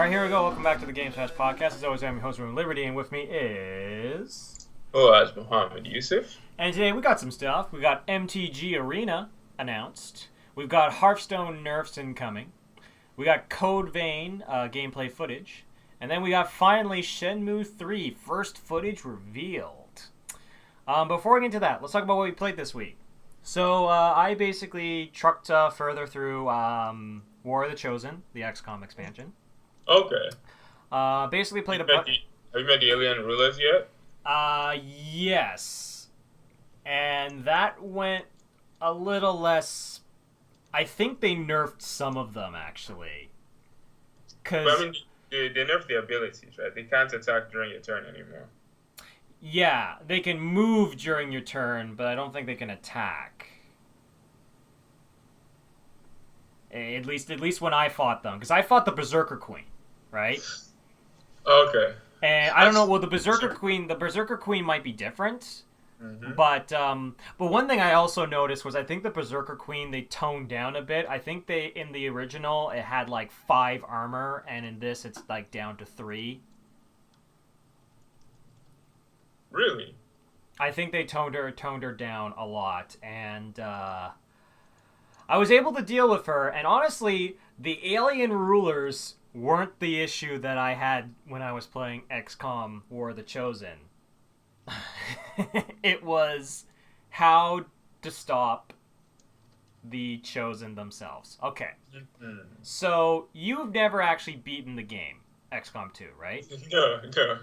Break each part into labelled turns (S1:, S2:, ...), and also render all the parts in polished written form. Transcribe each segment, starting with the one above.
S1: All right, here we go. Welcome back to the Games Fast podcast. As always, I'm your host, Room Liberty, and with me is...
S2: Oh, as Muhammad Yusuf.
S1: And today we got some stuff. We got MTG Arena announced. We've got Hearthstone nerfs incoming. We got Code Vein gameplay footage. And then we got finally Shenmue 3 first footage revealed. Before we get into that, let's talk about what we played this week. So I basically trucked further through War of the Chosen, the XCOM expansion.
S2: Okay.
S1: Basically played
S2: Have you met the alien rulers yet?
S1: Yes. And that went a little less... I think they nerfed some of them, actually.
S2: But, I mean, they nerfed the abilities, right? They can't attack during your turn anymore.
S1: Yeah, they can move during your turn, but I don't think they can attack. At least when I fought them. Because I fought the Berserker Queen, right?
S2: Okay.
S1: And I don't know, well, the Berserker Queen might be different.
S2: Mm-hmm.
S1: But one thing I also noticed was I think the Berserker Queen, they toned down a bit. I think in the original, it had like 5 armor, and in this, it's like down to 3.
S2: Really?
S1: I think they toned her down a lot, and I was able to deal with her. And honestly, the alien rulers weren't the issue that I had when I was playing XCOM War of the Chosen. It was how to stop the Chosen themselves. Okay, so you've never actually beaten the game XCOM 2, right?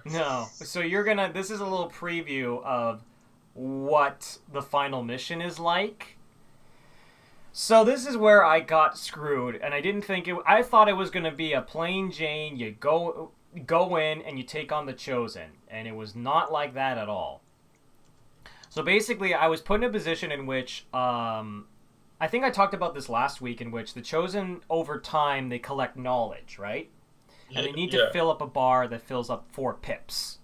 S2: No.
S1: So this is a little preview of what the final mission is like. So this is where I got screwed, and I didn't think I thought it was going to be a plain Jane, you go in and you take on the Chosen, and it was not like that at all. So basically, I was put in a position in which, I think I talked about this last week, in which the Chosen, over time, they collect knowledge, right? And they need to fill up a bar that fills up 4 pips.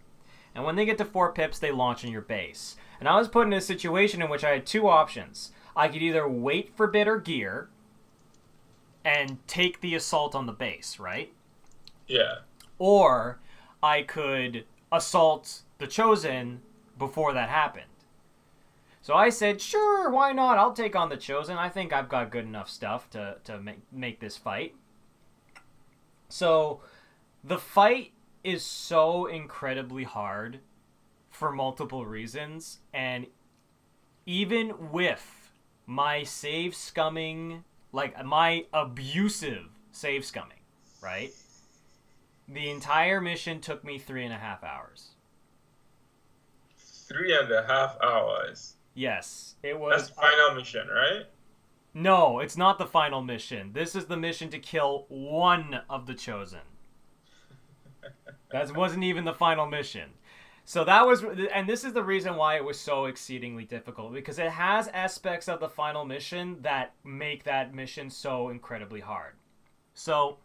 S1: And when they get to 4 pips, they launch in your base. And I was put in a situation in which I had 2 options. I could either wait for Bitter Gear and take the assault on the base, right?
S2: Yeah.
S1: Or I could assault the Chosen before that happened. So I said, sure, why not? I'll take on the Chosen. I think I've got good enough stuff to make this fight. So the fight is so incredibly hard for multiple reasons, and even with my save scumming, like my abusive save scumming, right? The entire mission took me 3.5 hours.
S2: 3.5 hours?
S1: Yes, it was...
S2: That's the final mission, right?
S1: No, it's not the final mission. This is the mission to kill one of the Chosen. That wasn't even the final mission. So that was, and this is the reason why it was so exceedingly difficult, because it has aspects of the final mission that make that mission so incredibly hard. So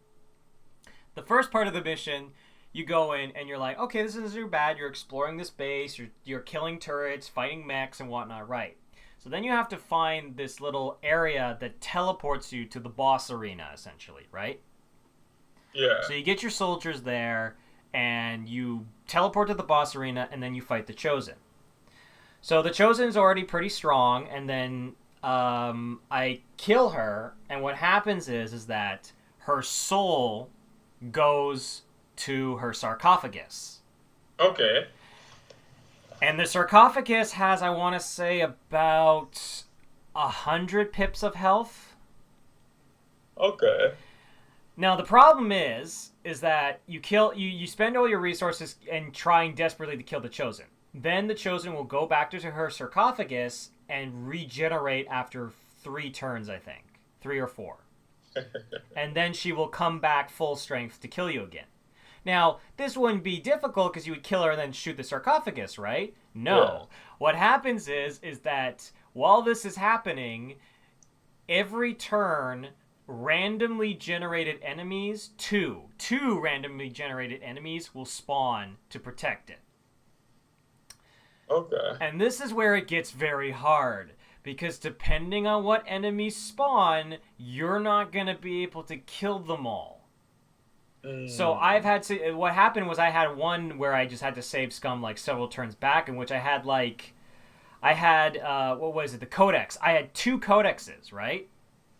S1: the first part of the mission, you go in and you're like, okay, this isn't too bad. You're exploring this base, you're killing turrets, fighting mechs and whatnot, right? So then you have to find this little area that teleports you to the boss arena, essentially, right?
S2: Yeah.
S1: So you get your soldiers there, and you teleport to the boss arena, and then you fight the Chosen. So the Chosen is already pretty strong, and then I kill her, and what happens is that her soul goes to her sarcophagus.
S2: Okay.
S1: And the sarcophagus has, I want to say, about 100 pips of health.
S2: Okay.
S1: Now the problem is that you spend all your resources and trying desperately to kill the Chosen. Then the Chosen will go back to her sarcophagus and regenerate after 3 turns, I think. 3 or 4. And then she will come back full strength to kill you again. Now, this wouldn't be difficult because you would kill her and then shoot the sarcophagus, right? No. Yeah. What happens is that while this is happening, every turn, randomly generated enemies, two randomly generated enemies will spawn to protect it.
S2: Okay.
S1: And this is where it gets very hard, because depending on what enemies spawn, you're not going to be able to kill them all. So I've had to. What happened was I had one where I just had to save scum like several turns back, in which I had what was it? The codex. I had two codexes, right?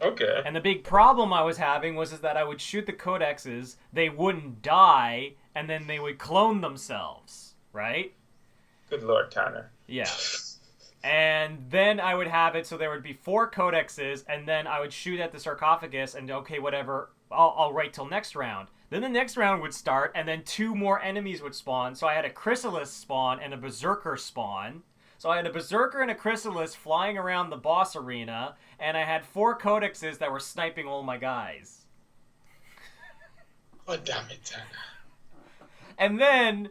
S2: Okay.
S1: And the big problem I was having was is that I would shoot the codexes, they wouldn't die, and then they would clone themselves, right?
S2: Good Lord, Tanner.
S1: Yeah. And then I would have it so there would be four codexes, and then I would shoot at the sarcophagus, and okay, whatever, I'll wait till next round. Then the next round would start, and then two more enemies would spawn. So I had a Chrysalis spawn and a Berserker spawn. So I had a Berserker and a Chrysalis flying around the boss arena, and I had four codexes that were sniping all my guys.
S2: Oh, damn it, Tanner.
S1: And then,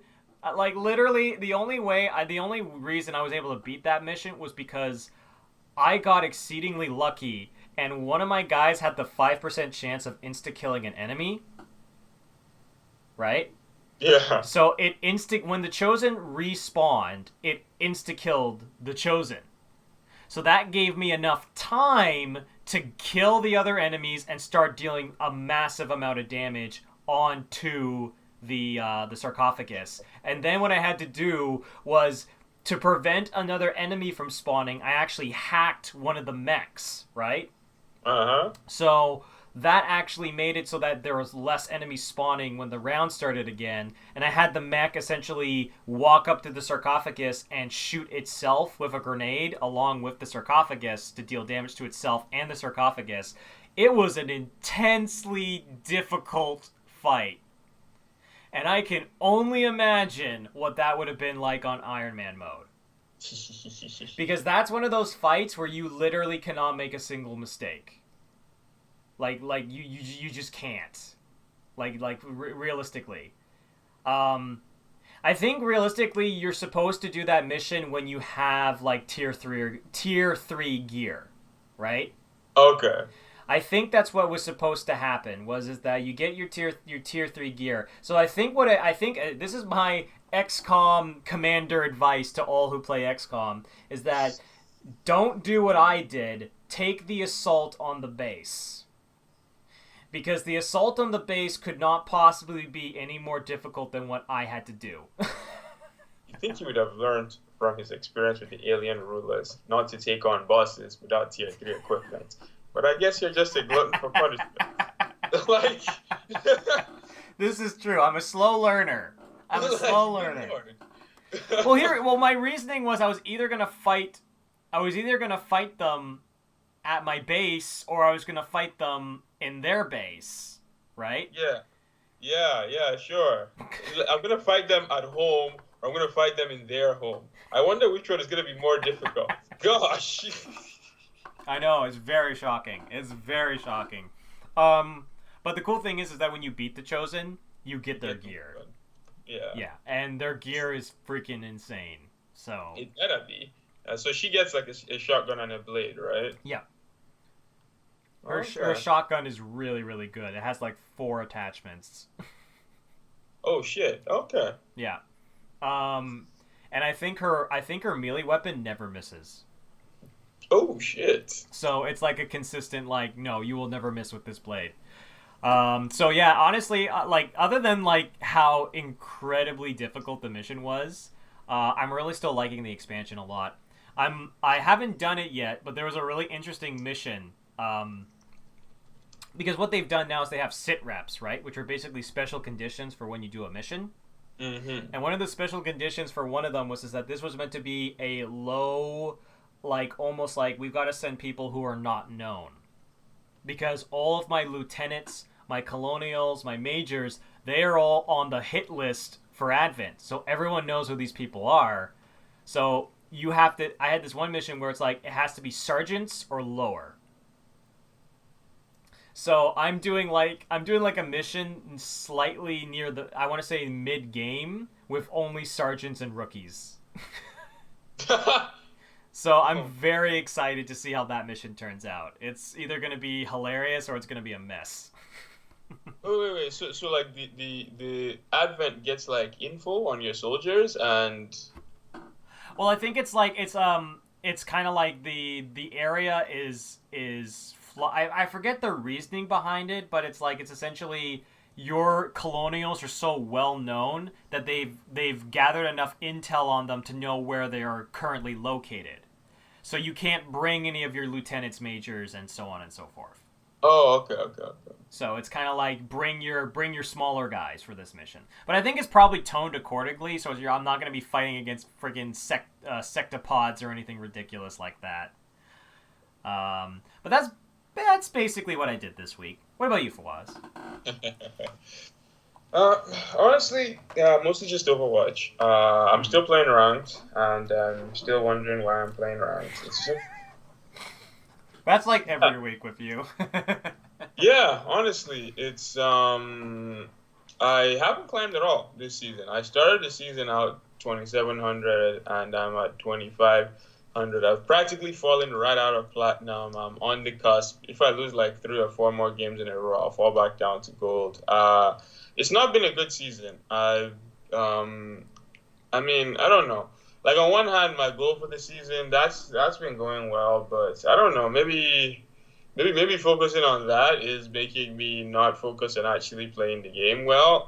S1: like, literally, the only reason I was able to beat that mission was because I got exceedingly lucky, and one of my guys had the 5% chance of insta-killing an enemy. Right?
S2: Yeah.
S1: So when the Chosen respawned, it insta-killed the Chosen. So that gave me enough time to kill the other enemies and start dealing a massive amount of damage onto the sarcophagus. And then what I had to do was, to prevent another enemy from spawning, I actually hacked one of the mechs, right?
S2: Uh-huh.
S1: So that actually made it so that there was less enemies spawning when the round started again, and I had the mech essentially walk up to the sarcophagus and shoot itself with a grenade along with the sarcophagus to deal damage to itself and the sarcophagus. It was an intensely difficult fight, and I can only imagine what that would have been like on Iron Man mode. Because that's one of those fights where you literally cannot make a single mistake. Like you just can't. Realistically. I think realistically you're supposed to do that mission when you have like tier 3 gear, right?
S2: Okay.
S1: I think that's what was supposed to happen is that you get your tier 3 gear. So I think this is my XCOM commander advice to all who play XCOM, is that don't do what I did. Take the assault on the base. Because the assault on the base could not possibly be any more difficult than what I had to do.
S2: You think he would have learned from his experience with the alien rulers not to take on bosses without tier 3 equipment. But I guess you're just a glutton for punishment. Like...
S1: This is true. I'm a slow learner. Well, my reasoning was I was either gonna fight them at my base, or I was gonna fight them in their base, right?
S2: Yeah, sure. I'm gonna fight them at home, or I'm gonna fight them in their home. I wonder which one is gonna be more difficult. Gosh.
S1: I know, it's very shocking. But the cool thing is that when you beat the Chosen, you get their gear. Yeah, and their gear is freaking insane. So
S2: it better be. So she gets like a shotgun and a blade, right?
S1: Yeah. Her shotgun is really, really good. It has like 4 attachments.
S2: Oh shit! Okay.
S1: Yeah. And I think her melee weapon never misses.
S2: Oh shit!
S1: So it's like a consistent no, you will never miss with this blade. So yeah, honestly, other than how incredibly difficult the mission was, I'm really still liking the expansion a lot. I haven't done it yet, but there was a really interesting mission. Because what they've done now is they have sit reps, right? Which are basically special conditions for when you do a mission.
S2: Mm-hmm.
S1: And one of the special conditions for one of them was that this was meant to be a low, almost we've got to send people who are not known. Because all of my lieutenants, my colonials, my majors, they are all on the hit list for Advent. So everyone knows who these people are. So I had this one mission where it's it has to be sergeants or lower. So I'm doing a mission slightly near I want to say mid game with only sergeants and rookies. So I'm very excited to see how that mission turns out. It's either going to be hilarious or it's going to be a mess.
S2: Wait. So the Advent gets info on your soldiers and.
S1: Well, I think it's kind of like the area is. I forget the reasoning behind it, but it's essentially your colonials are so well known that they've gathered enough intel on them to know where they are currently located. So you can't bring any of your lieutenants, majors, and so on and so forth.
S2: Oh, okay.
S1: So it's kind of like bring your smaller guys for this mission. But I think it's probably toned accordingly. So I'm not going to be fighting against friggin' sectopods or anything ridiculous like that. But that's basically what I did this week. What about you, Fawaz?
S2: Honestly, mostly just Overwatch. I'm still playing ranked, and I'm still wondering why I'm playing ranked. It's just...
S1: That's like every week with you.
S2: Yeah, honestly, it's I haven't climbed at all this season. I started the season out 2,700, and I'm at 2,500. I've practically fallen right out of platinum. I'm on the cusp. If I lose like 3 or 4 more games in a row, I'll fall back down to gold. It's not been a good season. I mean, I don't know. Like, on one hand, my goal for the season, that's been going well, but I don't know. Maybe focusing on that is making me not focus on actually playing the game well.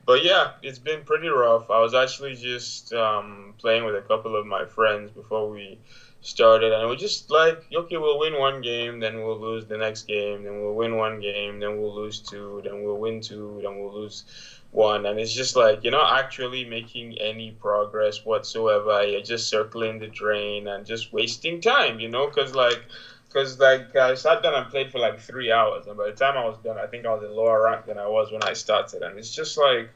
S2: But yeah, it's been pretty rough. I was actually just playing with a couple of my friends before we started, and it was just like, okay, we'll win one game, then we'll lose the next game, then we'll win one game, then we'll lose 2, then we'll win 2, then we'll lose 1, and it's just like, you're not actually making any progress whatsoever. You're just circling the drain and just wasting time, because I sat down and played for like 3 hours, and by the time I was done, I think I was in lower rank than I was when I started, and it's just like,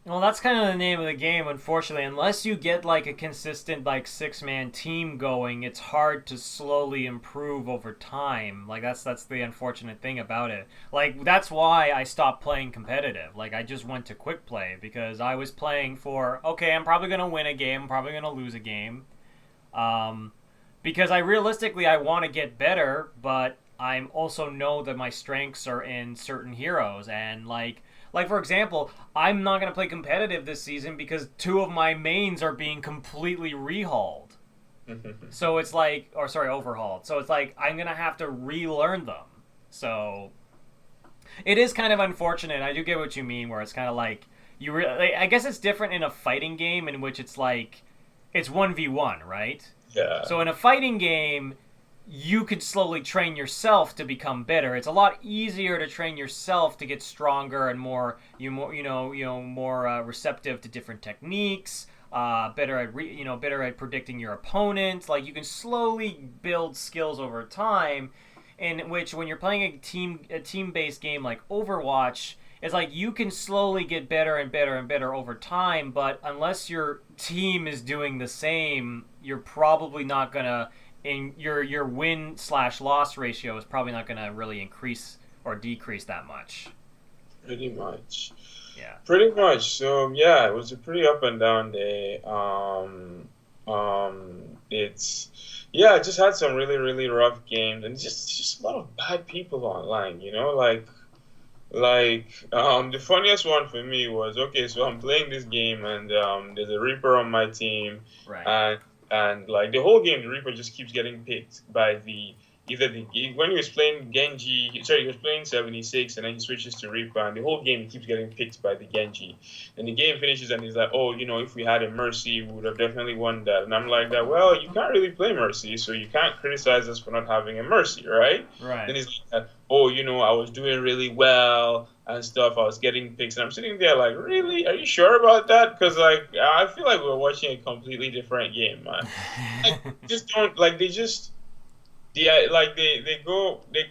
S2: well,
S1: that's kind of the name of the game, unfortunately. Unless you get like a consistent like 6-man team going, it's hard to slowly improve over time. Like that's the unfortunate thing about it. Like that's why I stopped playing competitive. Like I just went to quick play because I was playing for, okay, I'm probably going to win a game, I'm probably going to lose a game. Because I want to get better, but I also know that my strengths are in certain heroes, and like for example, I'm not going to play competitive this season because 2 of my mains are being completely rehauled. So it's like, overhauled. So it's like I'm going to have to relearn them. So it is kind of unfortunate. I do get what you mean, where it's kind of like I guess it's different in a fighting game in which it's like it's 1v1, right?
S2: Yeah.
S1: So in a fighting game, you could slowly train yourself to become better. It's a lot easier to train yourself to get stronger and more receptive to different techniques. Better at predicting your opponent. Like you can slowly build skills over time. In which, when you're playing a team-based game like Overwatch, it's like you can slowly get better and better and better over time. But unless your team is doing the same, you're probably not gonna. In your win/loss ratio is probably not going to really increase or decrease that much.
S2: Pretty much.
S1: Yeah.
S2: Pretty much. So yeah, it was a pretty up and down day. I just had some really, really rough games, and just a lot of bad people online. The funniest one for me was, okay, so I'm playing this game, and there's a Reaper on my team,
S1: right?
S2: And like the whole game, the Reaper just keeps getting picked by when he was playing Genji. Sorry, he was playing 76, and then he switches to Reaper, and the whole game he keeps getting picked by the Genji. And the game finishes, and he's like, "Oh, if we had a Mercy, we would have definitely won that." And I'm like, "That well, you can't really play Mercy, so you can't criticize us for not having a Mercy, right?"
S1: Right.
S2: Then he's like, "Oh, I was doing really well and stuff. I was getting picks," and I'm sitting there like, "Really? Are you sure about that?" Because like I feel like we're watching a completely different game, man. They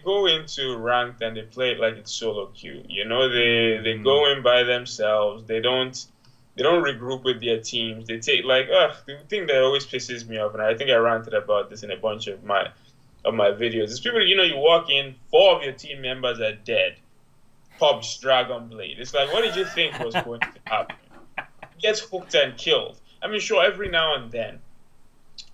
S2: go into ranked and they play it like it's solo queue. They go in by themselves. They don't regroup with their teams. They take the thing that always pisses me off, and I think I ranted about this in a bunch of my videos. Is people, you walk in, 4 of your team members are dead. Pops Dragon Blade. It's like, what did you think was going to happen? Gets hooked and killed. I mean, sure, every now and then,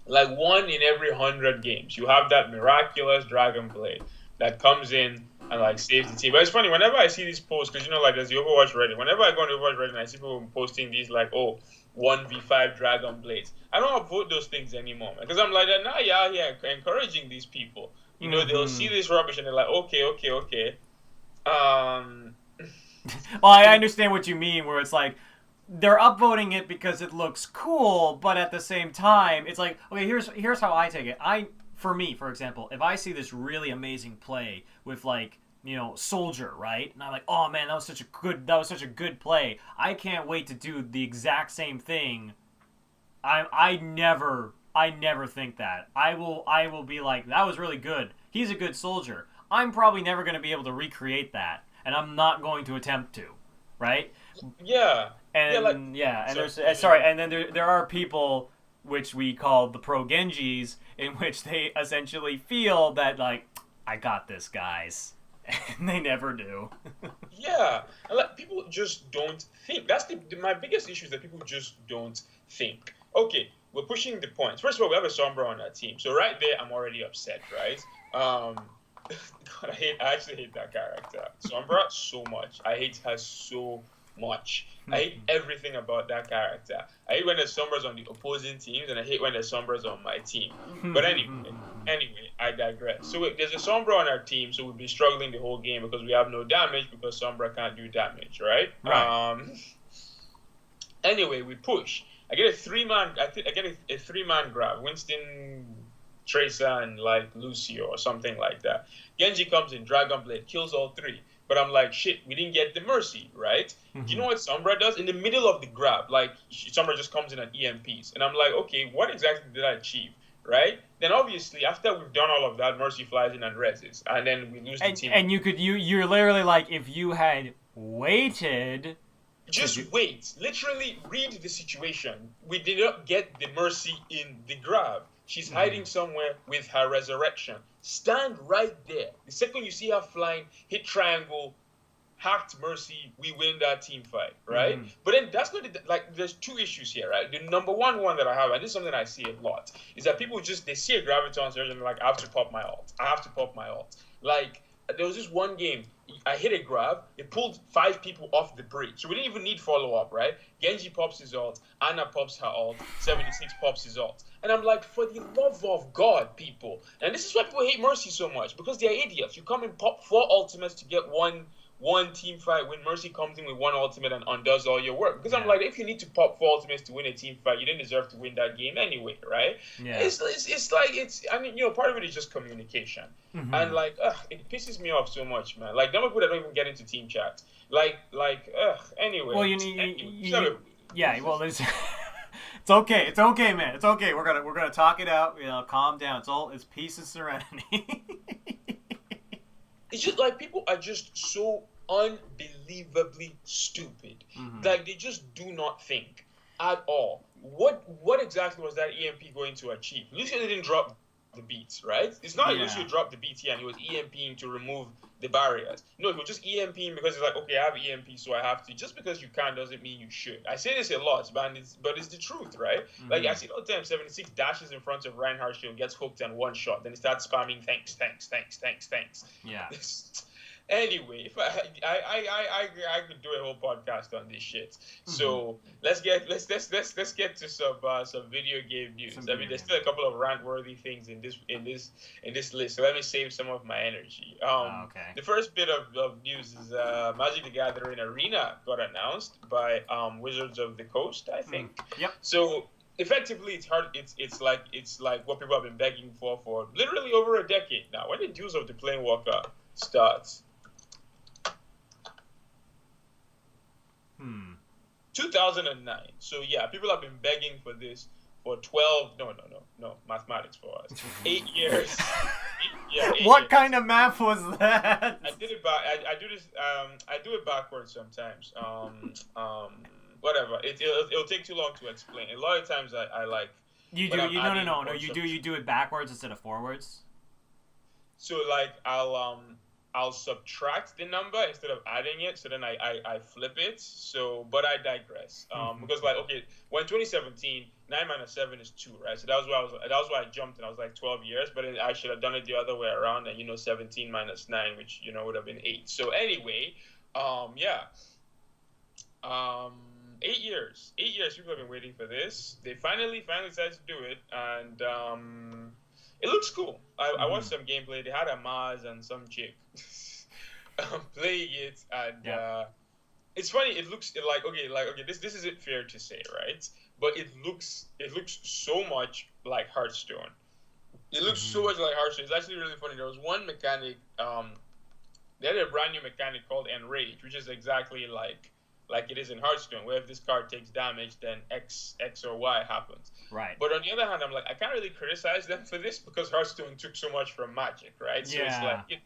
S2: like 1 in every 100 games, you have that miraculous Dragon Blade that comes in and like saves the team. But it's funny, whenever I see these posts, because like there's the Overwatch Reddit. Whenever I go on Overwatch Reddit and I see people posting these like, 1v5 Dragon Blades, I don't upvote those things anymore, man, because I'm like, now you're out here encouraging these people. They'll see this rubbish and they're like, okay. Um,
S1: Well, I understand what you mean, where it's like they're upvoting it because it looks cool, but at the same time, it's like, okay, here's how I take it. For me, for example, if I see this really amazing play with like Soldier, right, and I'm like, oh man, that was such a good play. I can't wait to do the exact same thing. I never think that. I will be like, that was really good. He's a good soldier. I'm probably never going to be able to recreate that, and I'm not going to attempt to, right?
S2: yeah, yeah, like
S1: And yeah, and
S2: so.
S1: there's sorry, and then there are people which we call the pro Genjis, in which they essentially feel that like, I got this, guys, and they never do.
S2: Yeah, and like people just don't think. That's my biggest issue is that people just don't think. Okay, we're pushing the points. First of all, we have a Sombra on our team, so right there, I'm already upset, right? God, I actually hate that character, Sombra, so much. I hate her so much. I hate everything about that character. I hate when the Sombras on the opposing teams, and I hate when the Sombras on my team. But anyway, I digress. So there's a Sombra on our team, so we've been struggling the whole game because we have no damage because Sombra can't do damage, right?
S1: Right.
S2: Anyway, we push. I get a three-man. I get a three-man grab. Winston, Tracer, and like Lucio or something like that. Genji comes in, Dragon Blade, kills all three. But I'm like, shit, we didn't get the Mercy, right? Do you know what Sombra does? In the middle of the grab, like, Sombra just comes in and EMPs. And I'm like, okay, what exactly did I achieve, right? Then obviously, after we've done all of that, Mercy flies in and reses. And then we lose the team.
S1: And you're literally like, if you had waited.
S2: Just wait. Literally read the situation. We did not get the Mercy in the grab. She's hiding somewhere with her resurrection. Stand right there. The second you see her flying, hit triangle, hacked Mercy, we win that team fight, right? But then that's not like there's two issues here, right? The number one that I have, and this is something I see a lot, is that people they see a Graviton surge and they're like, I have to pop my ult. I have to pop my ult. Like there was this one game, I hit a grab, it pulled 5 people off the bridge. So we didn't even need follow-up, right? Genji pops his ult, Anna pops her ult, 76 pops his ult. And I'm like, for the love of God, people. And this is why people hate Mercy so much, because they're idiots. You come and pop 4 ultimates to get one team fight when Mercy comes in with 1 ultimate and undoes all your work. Because I'm like, if you need to pop 4 ultimates to win a team fight, you didn't deserve to win that game anyway, right?
S1: Yeah.
S2: It's like, I mean, part of it is just communication. And like, it pisses me off so much, man. Like, there are people that don't even get into team chat. Anyway.
S1: Well, yeah, well, there's... It's okay, man. It's okay. We're gonna talk it out. Calm down. It's peace and serenity.
S2: It's just like people are just so unbelievably stupid. Like they just do not think at all. What exactly was that EMP going to achieve? Lucio didn't drop the beats, right? It's not like Lucio dropped the BT and he was EMPing to remove the barriers. No, he was just EMPing because he's like, okay, I have EMP, so I have to. Just because you can doesn't mean you should. I say this a lot, but it's the truth, right? Like I see it all the time. 76 dashes in front of Reinhardt Shield, gets hooked and one shot, then he starts spamming thanks.
S1: Yeah.
S2: Anyway, if I could do a whole podcast on this shit. So let's get to some video game news. There's still a couple of rant-worthy things in this list. So let me save some of my energy.
S1: Okay.
S2: The first bit of news is Magic the Gathering Arena got announced by Wizards of the Coast, I think.
S1: Yep.
S2: So effectively, it's hard. It's like what people have been begging for literally over a decade now. When did Duels of the Planewalker starts? 2009. So yeah, people have been begging for this for 12. No, mathematics for us. 8 years.
S1: What kind of math was that?
S2: I did it back. I do this. I do it backwards sometimes. Whatever. It'll take too long to explain. A lot of times I like.
S1: You do. No. You do it backwards instead of forwards.
S2: So like I'll subtract the number instead of adding it, so then I flip it. So, but I digress. Because like, okay, when 2017, 9 minus 7 is 2, right? So that was why I jumped and I was like 12 years, but I should have done it the other way around, and 17 minus 9, which would have been 8. So anyway, 8 years. 8 years people have been waiting for this. They finally decided to do it, and it looks cool. I watched some gameplay. They had a Maz and some chick. playing it, and
S1: Yeah.
S2: it's funny. It looks like okay. This isn't fair to say, right? But it looks so much like Hearthstone. It looks so
S1: Hmm.
S2: much like Hearthstone. It's actually really funny. There was one mechanic. They had a brand new mechanic called Enrage, which is exactly like it is in Hearthstone, where if this card takes damage, then X or Y happens.
S1: Right.
S2: But on the other hand, I'm like, I can't really criticize them for this because Hearthstone took so much from Magic, right? So it's like
S1: Yeah.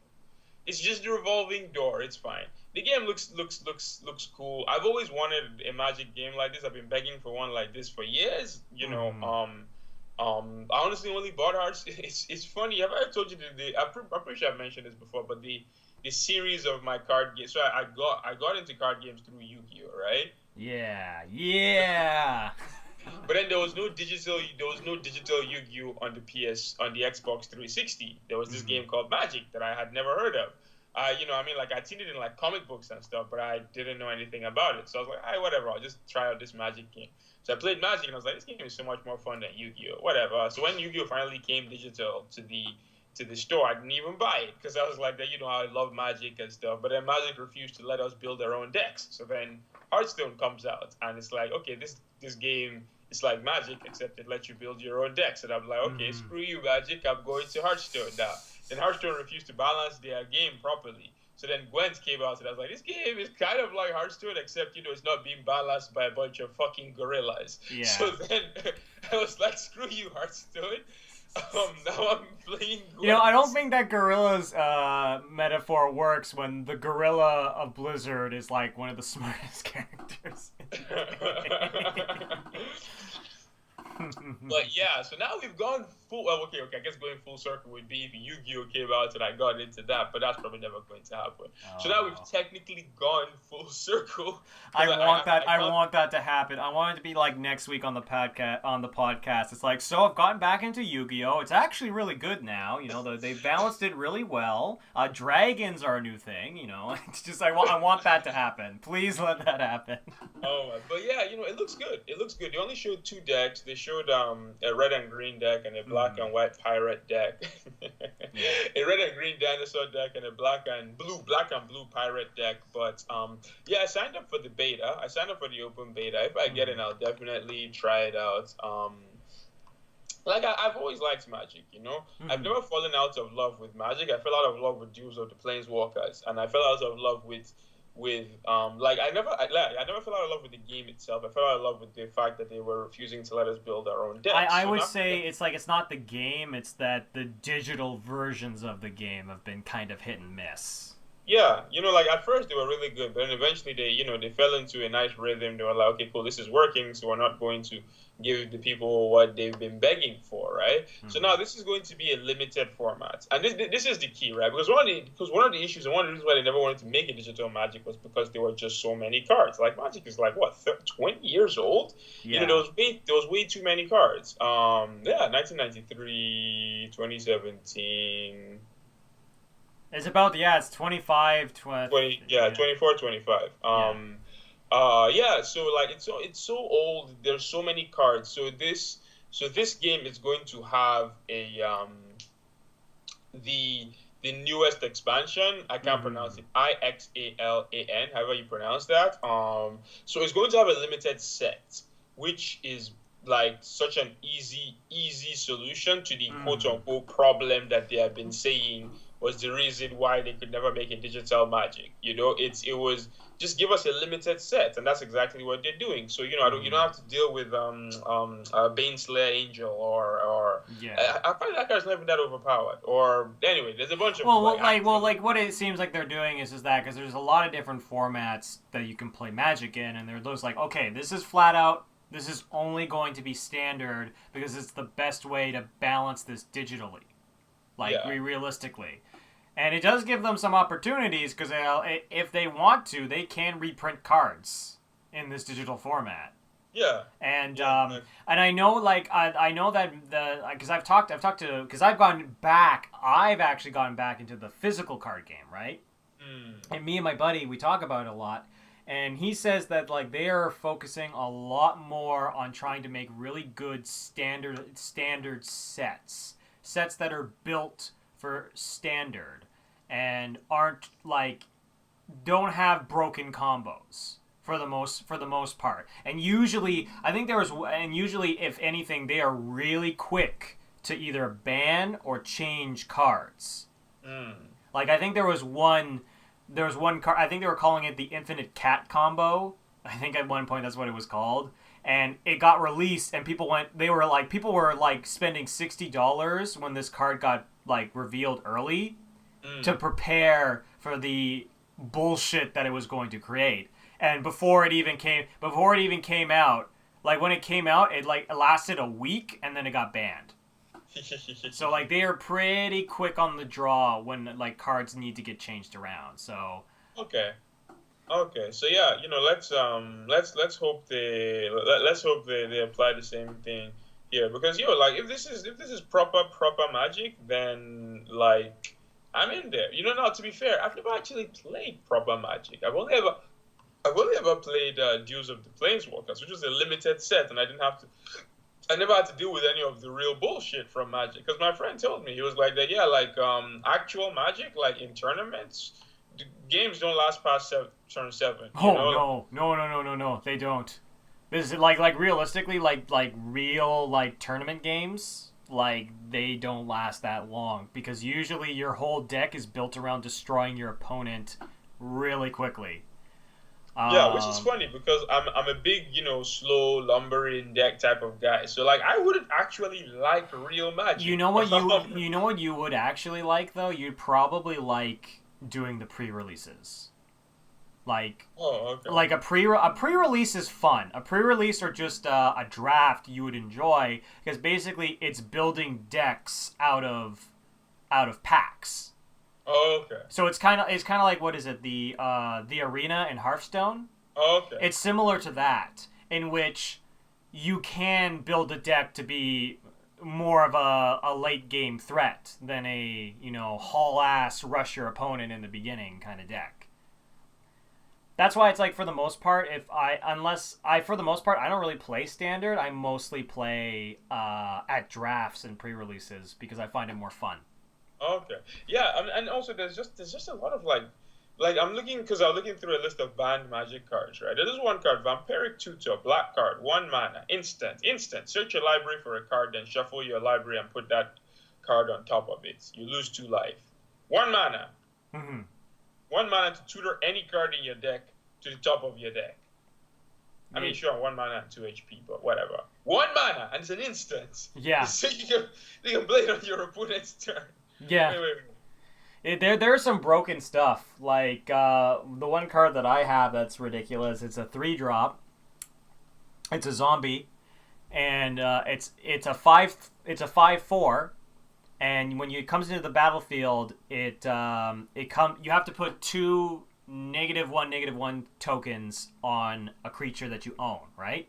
S2: it's just a revolving door. It's fine. The game looks cool. I've always wanted a Magic game like this. I've been begging for one like this for years.
S1: Hmm.
S2: I honestly only bought Hearts. It's funny. Have I told you I'm pretty sure I've mentioned this before, but the series of my card games. So I got into card games through Yu-Gi-Oh, right?
S1: Yeah. Yeah.
S2: But then there was no digital Yu-Gi-Oh on the Xbox 360. There was this
S1: Hmm.
S2: game called Magic that I had never heard of. I mean, like I'd seen it in like comic books and stuff, but I didn't know anything about it. So I was like, hey, whatever, I'll just try out this Magic game. So I played Magic and I was like, this game is so much more fun than Yu-Gi-Oh. Whatever. So when Yu-Gi-Oh finally came digital to the store, I didn't even buy it because I was like, I love Magic and stuff. But then Magic refused to let us build our own decks. So then Hearthstone comes out and it's like, okay, this game is like Magic except it lets you build your own decks. And I'm like, okay,
S1: Hmm.
S2: screw you, Magic. I'm going to Hearthstone now. Then Hearthstone refused to balance their game properly. So then Gwent came out and I was like, this game is kind of like Hearthstone, except it's not being balanced by a bunch of fucking gorillas. So
S1: Yeah.
S2: then I was like, screw you, Hearthstone. Now I'm playing
S1: I
S2: Gwent.
S1: don't think that Gorilla's metaphor works when the gorilla of Blizzard is like one of the smartest characters in the game.
S2: But yeah, so now we've gone full. Well, okay. I guess going full circle would be if Yu-Gi-Oh came out and I got into that, but that's probably never going to happen. So now we've
S1: Oh.
S2: technically gone full circle
S1: I
S2: because
S1: want that.
S2: I
S1: I
S2: got
S1: want that to happen. I want it to be like next week on the podcast. On the podcast, it's like, so I've gotten back into Yu-Gi-Oh. It's actually really good now. They balanced it really well. Dragons are a new thing. It's just I want that to happen. Please let that happen.
S2: But yeah, it looks good. It looks good. They only showed two decks. They showed a red and green deck and a black
S1: Hmm.
S2: and white pirate deck.
S1: Yeah.
S2: A red and green dinosaur deck and a black and blue pirate deck. But yeah, I signed up for the beta. I signed up for the open beta. If I get
S1: Hmm.
S2: it, I'll definitely try it out. Like I've always liked Magic, I've
S1: Hmm.
S2: never fallen out of love with Magic. I fell out of love with Duels of the Planeswalkers, and I fell out of love with like I never fell out of love with the game itself. I fell out of love with the fact that they were refusing to let us build our own
S1: I,
S2: decks.
S1: I
S2: So
S1: would
S2: now,
S1: say it's like it's not the game, it's that the digital versions of the game have been kind of hit and miss.
S2: yeah, like at first they were really good, but then eventually they fell into a nice rhythm. They were like, okay, cool, this is working, so we're not going to give the people what they've been begging for, right? So
S1: Hmm.
S2: now this is going to be a limited format, and this is the key, right? Because one of the issues and one of the reasons why they never wanted to make a digital Magic was because there were just so many cards. Like Magic is like what 20 years old. There
S1: Yeah.
S2: was way too many cards. Yeah, 1993, 2017.
S1: It's 25,
S2: 20, yeah,
S1: yeah.
S2: 24, 25.
S1: Yeah.
S2: Yeah, so like it's so old. There's so many cards. So this game is going to have the newest expansion. I can't pronounce
S1: Hmm.
S2: it. Ixalan, however you pronounce that. So it's going to have a limited set, which is like such an easy solution to the quote
S1: Hmm.
S2: unquote problem that they have been saying was the reason why they could never make a digital Magic. It was just give us a limited set, and that's exactly what they're doing. So you don't
S1: Hmm.
S2: have to deal with Baneslayer Angel or
S1: Yeah.
S2: I find that card's not even that overpowered. Or anyway, there's a bunch of
S1: Well,
S2: like
S1: what it seems like they're doing is that because there's a lot of different formats that you can play Magic in, and they're those like, okay, this is flat out. This is only going to be standard because it's the best way to balance this digitally, like
S2: yeah,
S1: realistically. And it does give them some opportunities because if they want to, they can reprint cards in this digital format.
S2: yeah,
S1: And
S2: yeah.
S1: and I know I know that because I've talked to because I've actually gotten back into the physical card game, right?
S2: Mm,
S1: And me and my buddy, we talk about it a lot, and he says that like they are focusing a lot more on trying to make really good standard sets that are built for standard and aren't like don't have broken combos for the most part. And usually, if anything, they are really quick to either ban or change cards. Like I think there was one card. I think they were calling it the Infinite Cat combo. I think at one point that's what it was called. And it got released, and people were spending $60 when this card got like revealed early to prepare for the bullshit that it was going to create. And before it even came out, like when it came out, it lasted a week, and then it got banned. So like they are pretty quick on the draw when like cards need to get changed around. So
S2: Okay, so yeah, let's hope they apply the same thing here, because like if this is proper Magic, then like I'm in there. Now to be fair, I've never actually played proper Magic. I've only ever played Duels of the Planeswalkers, which was a limited set, and I never had to deal with any of the real bullshit from Magic, because my friend told me, he was like that, yeah, like actual Magic, like in tournaments, the games don't last past turn 7.
S1: No, they don't. This is like realistically, like real like tournament games, like they don't last that long, because usually your whole deck is built around destroying your opponent really quickly.
S2: Yeah, which is funny, because I'm a big, slow lumbering deck type of guy. So like I wouldn't actually like real Magic.
S1: You know what you would actually like though? You'd probably like doing the pre-releases. Like like a pre-release is fun. A pre-release or just a draft you would enjoy, because basically it's building decks out of packs.
S2: Oh, okay.
S1: So it's kind of like, what is it, the arena in Hearthstone?
S2: Oh, okay.
S1: It's similar to that, in which you can build a deck to be more of a late game threat than a haul ass rush your opponent in the beginning kind of deck. That's why it's like, for the most part, I don't really play standard. I mostly play at drafts and pre-releases, because I find it more fun.
S2: Okay. Yeah, and also there's just a lot of like I'm looking through a list of banned Magic cards, right? There's one card, Vampiric Tutor, black card, 1 mana, instant. Search your library for a card, then shuffle your library and put that card on top of it. You lose 2 life. 1 mana. 1 mana to tutor any card in your deck to the top of your deck. I mean, sure, 1 mana and 2 HP, but whatever. 1 mana, and it's an instant.
S1: Yeah.
S2: So you can play it on your opponent's turn.
S1: Yeah.
S2: Wait.
S1: There's some broken stuff. Like the one card that I have that's ridiculous. It's a 3-drop. It's a zombie, and it's a 5/4. And when it comes into the battlefield, you have to put 2 -1/-1 tokens on a creature that you own, right?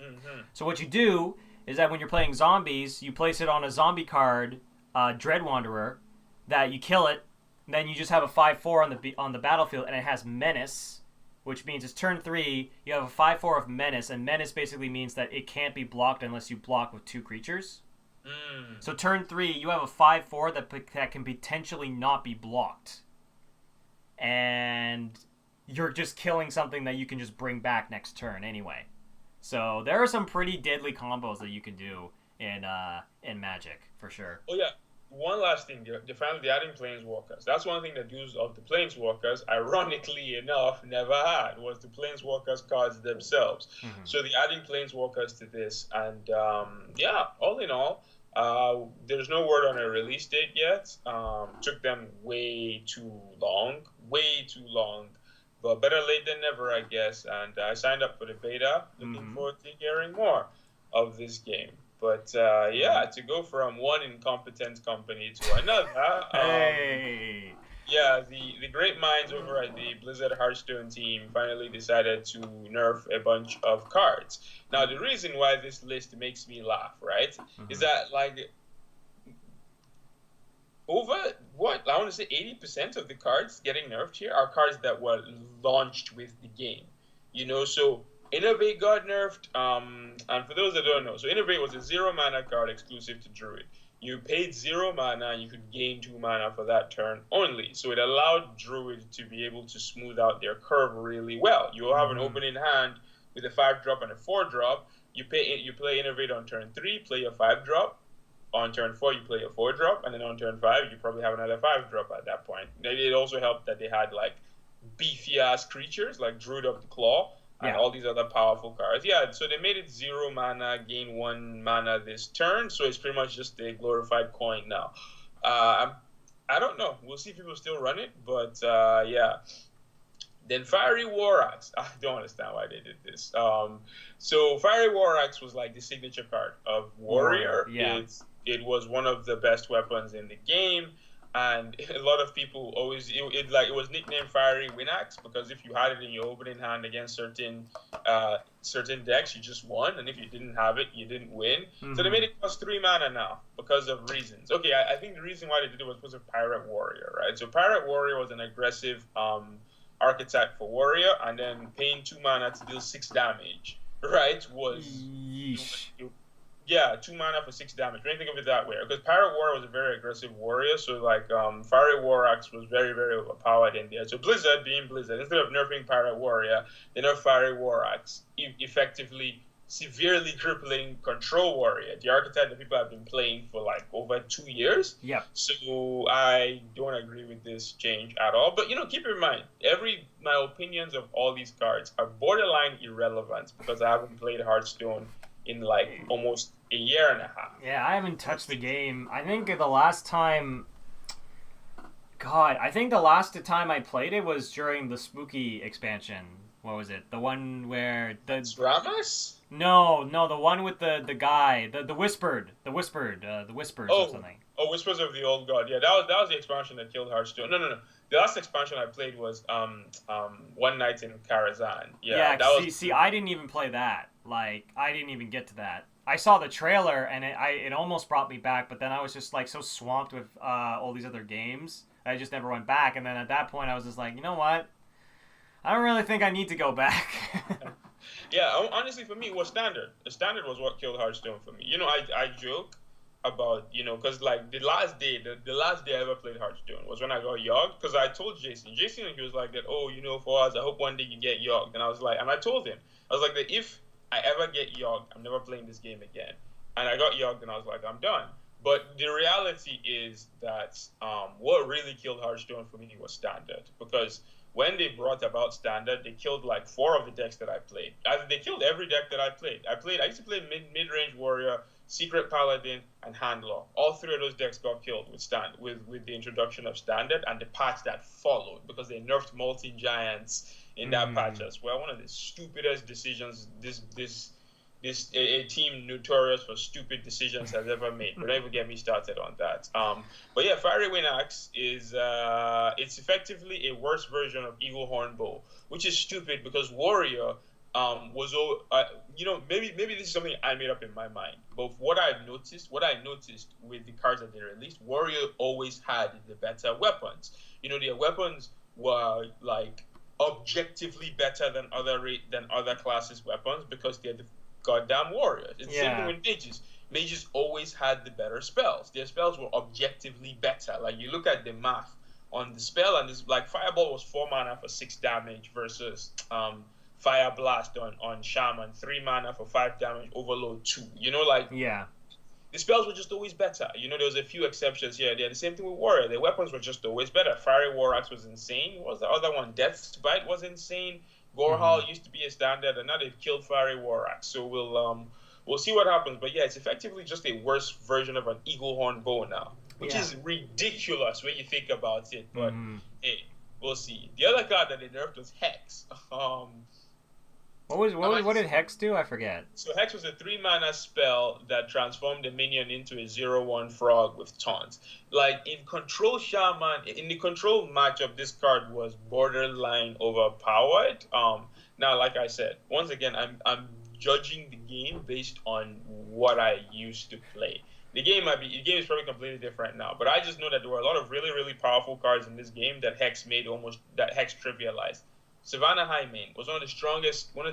S2: Mm-hmm.
S1: So what you do is that when you're playing zombies, you place it on a zombie card, Dread Wanderer, that you kill it, and then you just have a 5/4 on the battlefield, and it has Menace, which means it's turn 3, you have a 5/4 of Menace, and Menace basically means that it can't be blocked unless you block with 2 creatures. So turn 3, you have a 5/4 that can potentially not be blocked. And you're just killing something that you can just bring back next turn anyway. So there are some pretty deadly combos that you can do in Magic, for sure.
S2: Oh yeah, one last thing, the adding Planeswalkers. That's one thing that Duels of the Planeswalkers, ironically enough, never had, was the Planeswalkers cards themselves. Mm-hmm. So the adding Planeswalkers to this, and all in all, there's no word on a release date yet. Took them way too long, but better late than never, I guess. And I signed up for the beta, looking forward to hearing more of this game. But to go from one incompetent company to another.
S1: Hey.
S2: Yeah, the great minds over at the Blizzard Hearthstone team finally decided to nerf a bunch of cards. Now, the reason why this list makes me laugh, right, is that, like, over, I want to say 80% of the cards getting nerfed here are cards that were launched with the game. So Innovate got nerfed, and for those that don't know, so Innovate was a 0 mana card exclusive to Druid. you paid 0 mana and you could gain 2 mana for that turn only. So it allowed Druid to be able to smooth out their curve really well. You'll have an opening hand with a 5-drop and a 4-drop. You play Innervate on turn 3, play your 5-drop. On turn 4, you play your 4-drop, and then on turn 5, you probably have another 5-drop at that point. It also helped that they had like beefy ass creatures like Druid of the Claw and all these other powerful cards. Yeah, so they made it 0 mana, gain 1 mana this turn, so it's pretty much just a glorified coin now. I don't know. We'll see if people still run it, but yeah. Then Fiery War Axe. I don't understand why they did this. So Fiery War Axe was like the signature card of Warrior.
S1: Yeah.
S2: It was one of the best weapons in the game. And a lot of people always it was nicknamed Fiery Wind Axe because if you had it in your opening hand against certain decks, you just won, and if you didn't have it, you didn't win. So they made it cost 3 mana now because of reasons. Okay, I think the reason why they did it was because of Pirate Warrior, right? So Pirate Warrior was an aggressive archetype for Warrior, and then paying 2 mana to deal 6 damage, right? Yeah, 2 mana for 6 damage. When you think of it that way, because Pirate Warrior was a very aggressive warrior, so like Fiery War Axe was very, very overpowered in there. So Blizzard, being Blizzard, instead of nerfing Pirate Warrior, they nerfed Fiery War Axe, effectively severely crippling Control Warrior, the archetype that people have been playing for like over 2 years.
S1: Yeah.
S2: So I don't agree with this change at all. But keep in mind, my opinions of all these cards are borderline irrelevant because I haven't played Hearthstone in like almost a year and a half.
S1: Yeah, I haven't touched the game. I think the last time I played it was during the Spooky expansion. What was it? The one where the
S2: Ramus?
S1: No, the one with the guy, the Whispers or something.
S2: Oh, Whispers of the Old God. Yeah, that was the expansion that killed Hearthstone. No. The last expansion I played was One Night in Karazhan.
S1: Yeah, see, I didn't even play that. Like, I didn't even get to that. I saw the trailer and it almost brought me back, but then I was just like so swamped with all these other games, I just never went back. And then at that point, I was just like, you know what? I don't really think I need to go back.
S2: Yeah, honestly, for me, it was Standard. The Standard was what killed Hearthstone for me. I joke about, because like the last day I ever played Hearthstone was when I got Yogged, because I told Jason, he was like that, for us, I hope one day you get Yogged. And I was like, and I told him, I was like that if I ever get Yogged, I'm never playing this game again. And I got Yogged and I was like, I'm done. But the reality is that what really killed Hearthstone for me was Standard, because when they brought about Standard, they killed like 4 of the decks that I played. They killed every deck that I played. I used to play mid-range Warrior, Secret Paladin, and Handlaw. All 3 of those decks got killed with the introduction of Standard and the patch that followed, because they nerfed multi-giants in that patch as well. One of the stupidest decisions a team notorious for stupid decisions has ever made. But don't even get me started on that. But yeah, Fiery Wind Axe is it's effectively a worse version of Eaglehorn Bow, which is stupid because Warrior was maybe this is something I made up in my mind. But what I noticed with the cards that they released, Warrior always had the better weapons. Their weapons were like objectively better than other classes' weapons because they're the goddamn warriors. It's the same thing with mages. Mages always had the better spells. Their spells were objectively better. Like, you look at the math on the spell, and it's like Fireball was 4 mana for 6 damage versus Fire Blast on Shaman, 3 mana for 5 damage, Overload 2. The spells were just always better. There was a few exceptions here. They're the same thing with Warrior. Their weapons were just always better. Fiery War Axe was insane. What was the other one? Death's Bite was insane. Gorehal used to be a standard, and now they've killed Fiery War Axe. So we'll see what happens. But yeah, it's effectively just a worse version of an Eaglehorn Bow now, which is ridiculous when you think about it. But hey, we'll see. The other card that they nerfed was Hex.
S1: What did Hex do? I forget.
S2: So Hex was a 3 mana spell that transformed a minion into a 0/1 frog with taunt. Like in Control Shaman, in the Control matchup, this card was borderline overpowered. Now, like I said, once again, I'm judging the game based on what I used to play. The game is probably completely different now, but I just know that there were a lot of really, really powerful cards in this game that Hex trivialized. Savannah Highmane was one of the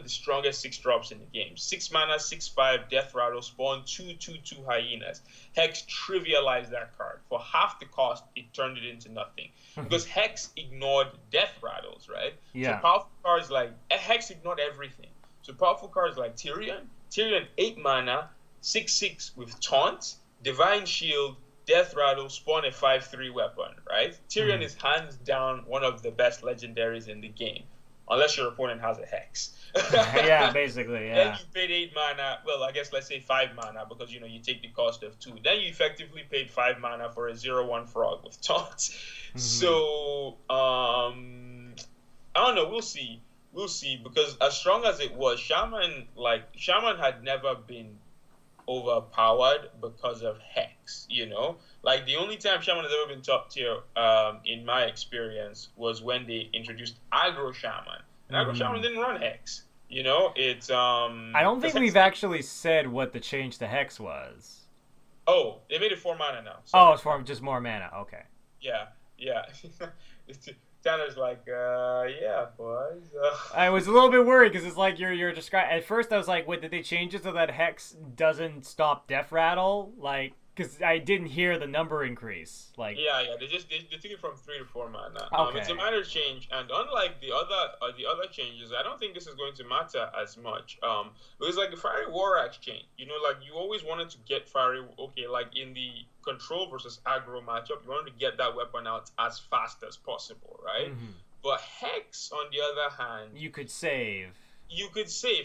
S2: strongest 6 drops in the game. 6 mana, 6/5, Death Rattle, spawn 2/2/2 hyenas. Hex trivialized that card. For half the cost, it turned it into nothing. Because Hex ignored Death Rattles, right?
S1: Yeah.
S2: So powerful cards like Hex ignored everything. So powerful cards like Tyrion, 8 mana, 6/6 with Taunt, Divine Shield, Death Rattle, spawn a 5/3 weapon, right? Tyrion is hands down one of the best legendaries in the game. Unless your opponent has a Hex.
S1: Yeah, basically, yeah.
S2: Then you paid 8 mana. Well, I guess let's say 5 mana because, you take the cost of 2. Then you effectively paid 5 mana for a 0/1 frog with taunt. So, I don't know. We'll see. Because as strong as it was, Shaman had never been overpowered because of Hex, Like, the only time Shaman has ever been top tier, in my experience, was when they introduced Aggro Shaman. And Aggro Shaman didn't run Hex. It's...
S1: I don't think we've actually said what the change to Hex was.
S2: Oh, they made it 4 mana now.
S1: Oh, it's for just more mana. Okay.
S2: Yeah. Tanner's like, yeah, boys.
S1: I was a little bit worried because it's like you're describing. At first, I was like, "Wait, did they change it so that Hex doesn't stop Death Rattle?" Like, because I didn't hear the number increase. Like,
S2: yeah, they took it from 3 to 4 mana.
S1: Okay.
S2: It's a minor change, and unlike the other changes, I don't think this is going to matter as much. It was like the Fiery War Axe change. Like you always wanted to get Fiery. Okay, like in the control versus aggro matchup, you wanted to get that weapon out as fast as possible, right? But Hex, on the other hand,
S1: you could save.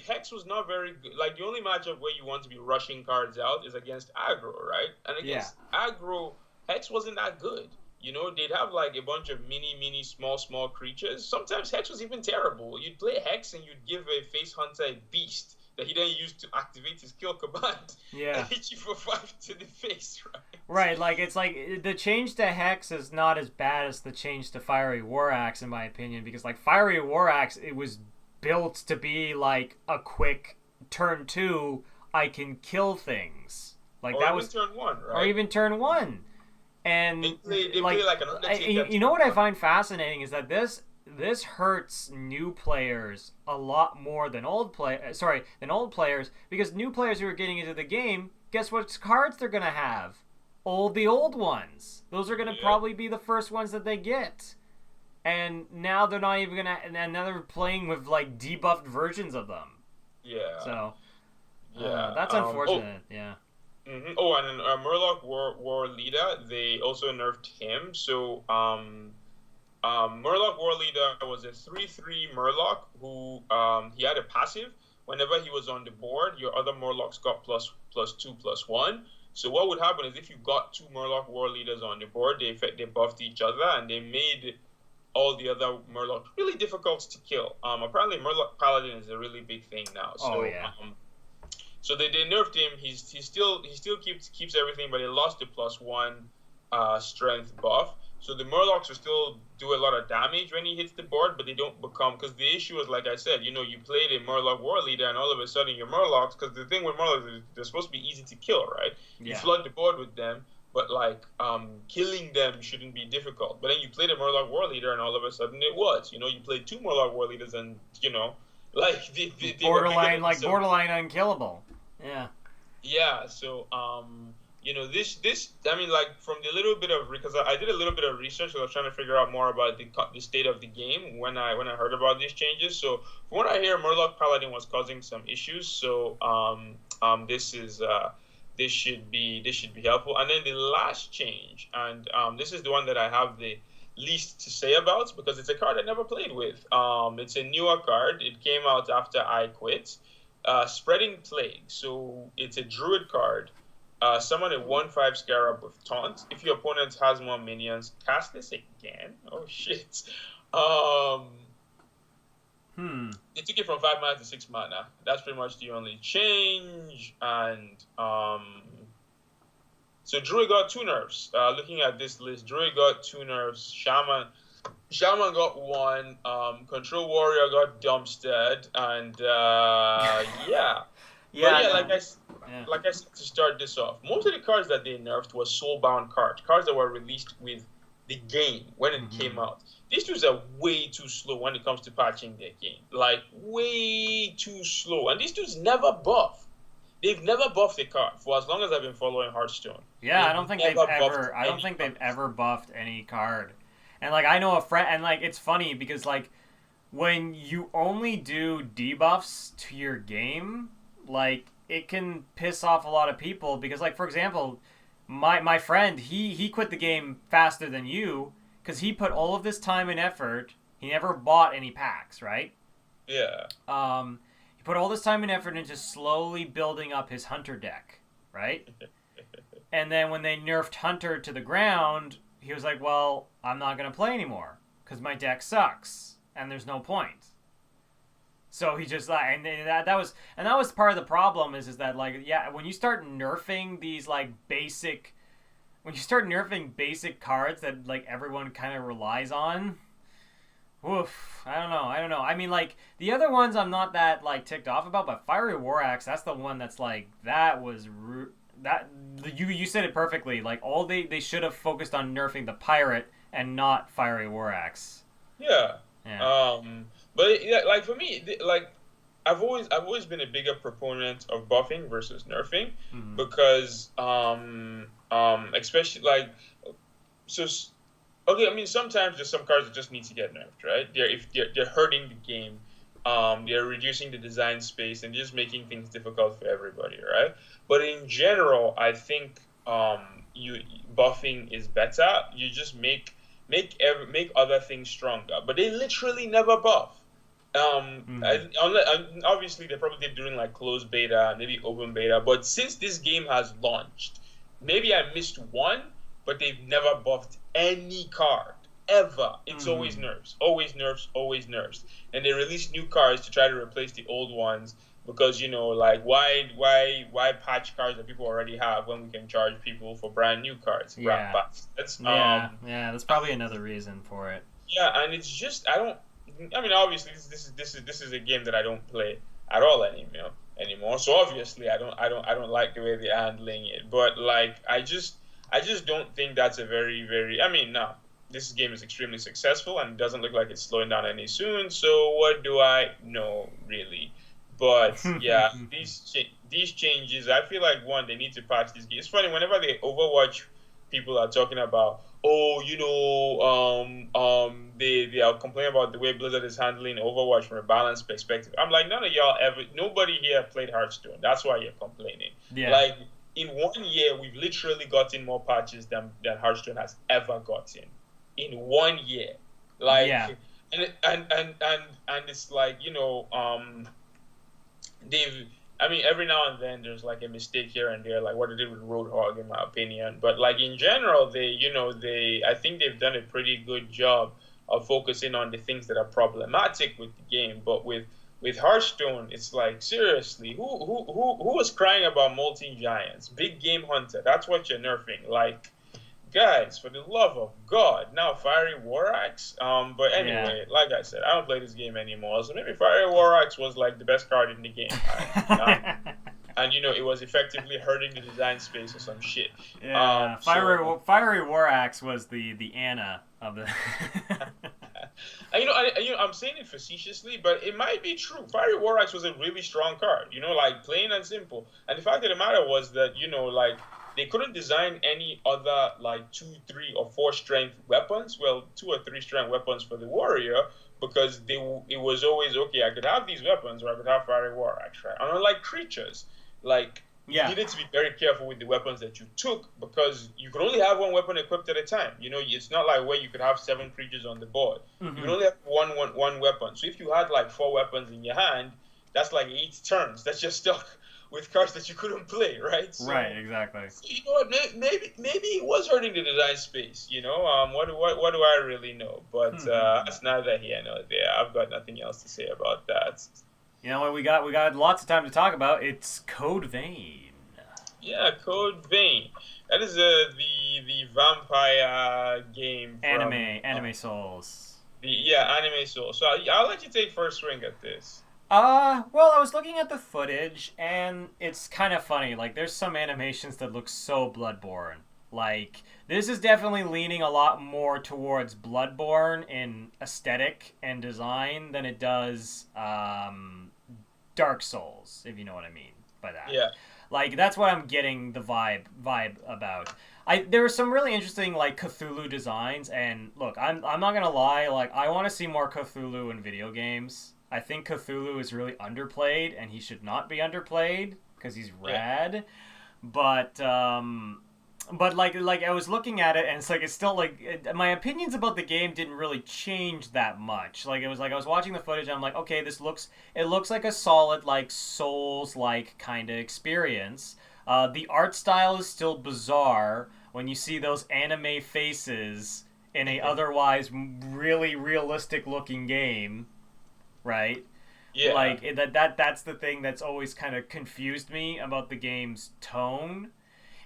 S2: Hex was not very good. Like, the only matchup where you want to be rushing cards out is against aggro, right? And against aggro, Hex wasn't that good. They'd have like a bunch of mini, small creatures. Sometimes Hex was even terrible. You'd play Hex and you'd give a Face Hunter a beast that he then used to activate his kill command.
S1: Yeah.
S2: And hit you for 5 to the face, right?
S1: Right, like, it's like, the change to Hex is not as bad as the change to Fiery War Axe, in my opinion, because, like, Fiery War Axe, it was built to be, like, a quick turn 2, I can kill things. Like, that was
S2: turn 1, right?
S1: Or even turn 1. And
S2: they play like an Undertaker.
S1: You know what I find fascinating is that this hurts new players a lot more than old players, because new players who are getting into the game, guess what cards they're gonna have? The old ones. Those are gonna probably be the first ones that they get. And now they're not even gonna, and now they're playing with like debuffed versions of them.
S2: Yeah.
S1: So that's unfortunate. Yeah.
S2: Mm-hmm. Oh, and Murloc War Leader, they also nerfed him. So Murloc War Leader was a 3/3 Murloc who he had a passive. Whenever he was on the board, your other Murlocs got +2/+1. So what would happen is if you got 2 Murloc War Leaders on the board, they buffed each other and they made all the other Murlocs really difficult to kill. Apparently Murloc Paladin is a really big thing now. So, so they nerfed him. He still keeps everything, but he lost the +1 strength buff. So the Murlocs will still do a lot of damage when he hits the board, but they don't become, because the issue is, like I said, you played a Murloc War Leader, and all of a sudden your Murlocs, because the thing with Murlocs is they're supposed to be easy to kill, right?
S1: Yeah.
S2: You flood the board with them, but like killing them shouldn't be difficult. But then you played a Murloc War Leader, and all of a sudden it was. You played 2 Murloc War Leaders, and like they
S1: borderline unkillable. Yeah.
S2: Yeah. So this I mean, like, from the little bit of, because I did a little bit of research, so I was trying to figure out more about the state of the game when I heard about these changes. So from what I hear, Murloc Paladin was causing some issues. So this should be helpful. And then the last change, and this is the one that I have the least to say about, because it's a card I never played with. It's a newer card. It came out after I quit. Spreading Plague. So it's a druid card. Summon a 1/5 Scarab with Taunt. If your opponent has more minions, cast this again. Oh shit. They took it from 5 mana to 6 mana. That's pretty much the only change. And so Druid got 2 nerfs. Looking at this list, Druid got 2 nerfs. Shaman got 1. Control Warrior got dumpstered. And yeah. Yeah, like I said to start this off, most of the cards that they nerfed were soulbound cards that were released with the game when it came out. These dudes are way too slow when it comes to patching their game. Like, way too slow. And these dudes never buff. They've never buffed a card for as long as I've been following Hearthstone.
S1: Yeah, I don't think they've ever buffed any card. And like I know a friend, and like it's funny because like when you only do debuffs to your game, like it can piss off a lot of people because like for example, my friend, he quit the game faster than you because he put all of this time and effort. He never bought any packs, right?
S2: Yeah.
S1: He put all this time and effort into slowly building up his Hunter deck, right? And then when they nerfed Hunter to the ground, he was like, well, I'm not going to play anymore because my deck sucks and there's no point. So he just like, and that was part of the problem is that like, yeah, when you start nerfing these like basic cards that like everyone kind of relies on, oof, I don't know. I mean, like the other ones I'm not that like ticked off about, but Fiery War Axe, that's the one that's like you said it perfectly. Like they should have focused on nerfing the pirate and not Fiery War Axe.
S2: Yeah. But yeah, like for me, like I've always been a bigger proponent of buffing versus nerfing because especially like so. Okay, I mean sometimes there's some cards that just need to get nerfed, right? They're hurting the game, they're reducing the design space and just making things difficult for everybody, right? But in general, I think buffing is better. You just make other things stronger, but they literally never buff. Obviously they're probably doing like closed beta, maybe open beta, but since this game has launched, maybe I missed one, but they've never buffed any card ever. It's always nerfs, and they release new cards to try to replace the old ones because like why patch cards that people already have when we can charge people for brand new cards?
S1: Yeah, that's probably another reason for it.
S2: Yeah, and it's just obviously this is a game that I don't play at all anymore. So obviously I don't like the way they're handling it. But like I just don't think that's a very, very. No, this game is extremely successful and it doesn't look like it's slowing down any soon. So what do I know really? But yeah, these changes, I feel like one, they need to patch this game. It's funny whenever the Overwatch people are talking about, they are complaining about the way Blizzard is handling Overwatch from a balance perspective. I'm like, nobody here played Hearthstone. That's why you're complaining. Yeah. Like in 1 year, we've literally gotten more patches than Hearthstone has ever gotten. In 1 year, like, yeah. And it's like every now and then there's like a mistake here and there, like what they did with Roadhog, in my opinion. But like in general, I think they've done a pretty good job of focusing on the things that are problematic with the game. But with Hearthstone, it's like seriously, who was crying about multi-giants, big game hunter? That's what you're nerfing, like. Guys, for the love of God, now Fiery War Axe. But anyway, like I said, I don't play this game anymore. So maybe Fiery War Axe was like the best card in the game. And it was effectively hurting the design space or some shit.
S1: Yeah, Fiery War Axe was the Anna of the.
S2: I'm saying it facetiously, but it might be true. Fiery War Axe was a really strong card. Like plain and simple. And the fact of the matter was that like. They couldn't design any other like 2, 3, or 4 strength weapons. Well, 2 or 3 strength weapons for the warrior because it was always okay. I could have these weapons, or I could have Fiery War Axe, right? And unlike creatures, like you needed to be very careful with the weapons that you took because you could only have one weapon equipped at a time. It's not like where you could have 7 creatures on the board. Mm-hmm. You could only have one weapon. So if you had like 4 weapons in your hand, that's like 8 turns. That's just stuck with cards that you couldn't play, right? So,
S1: right, exactly.
S2: So, maybe it was hurting the design space. What do I really know? But that's neither here nor there. I've got nothing else to say about that.
S1: You know what? We got lots of time to talk about. It's Code Vein.
S2: Yeah, Code Vein. That is the vampire game. From,
S1: Anime Souls.
S2: Anime Souls. So I'll let you take first swing at this.
S1: Well, I was looking at the footage, and it's kind of funny. Like, there's some animations that look so Bloodborne. Like, this is definitely leaning a lot more towards Bloodborne in aesthetic and design than it does Dark Souls, if you know what I mean by that.
S2: Yeah.
S1: Like, that's what I'm getting the vibe about. There were some really interesting like Cthulhu designs, and look, I'm not gonna lie, like I want to see more Cthulhu in video games. I think Cthulhu is really underplayed, and he should not be underplayed because he's rad. But like I was looking at it, and it's still my opinions about the game didn't really change that much. Like it was like I was watching the footage, and I'm like, okay, it looks like a solid like Souls like kind of experience. The art style is still bizarre when you see those anime faces in a otherwise really realistic looking game, right?
S2: Yeah.
S1: Like that's the thing that's always kind of confused me about the game's tone.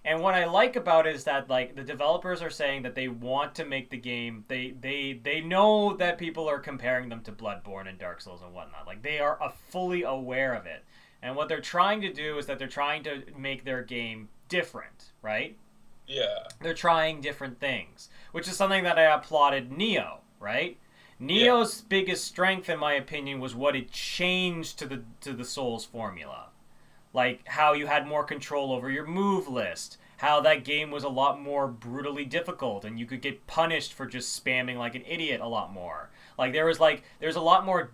S1: And what I like about it is that like the developers are saying that they want to make the game. They know that people are comparing them to Bloodborne and Dark Souls and whatnot. Like they are fully aware of it. And what they're trying to do is that they're trying to make their game different, right?
S2: Yeah.
S1: They're trying different things, which is something that I applauded Nioh, right? Nioh's biggest strength, in my opinion, was what it changed to the Souls formula. Like how you had more control over your move list, how that game was a lot more brutally difficult and you could get punished for just spamming like an idiot a lot more. Like there's a lot more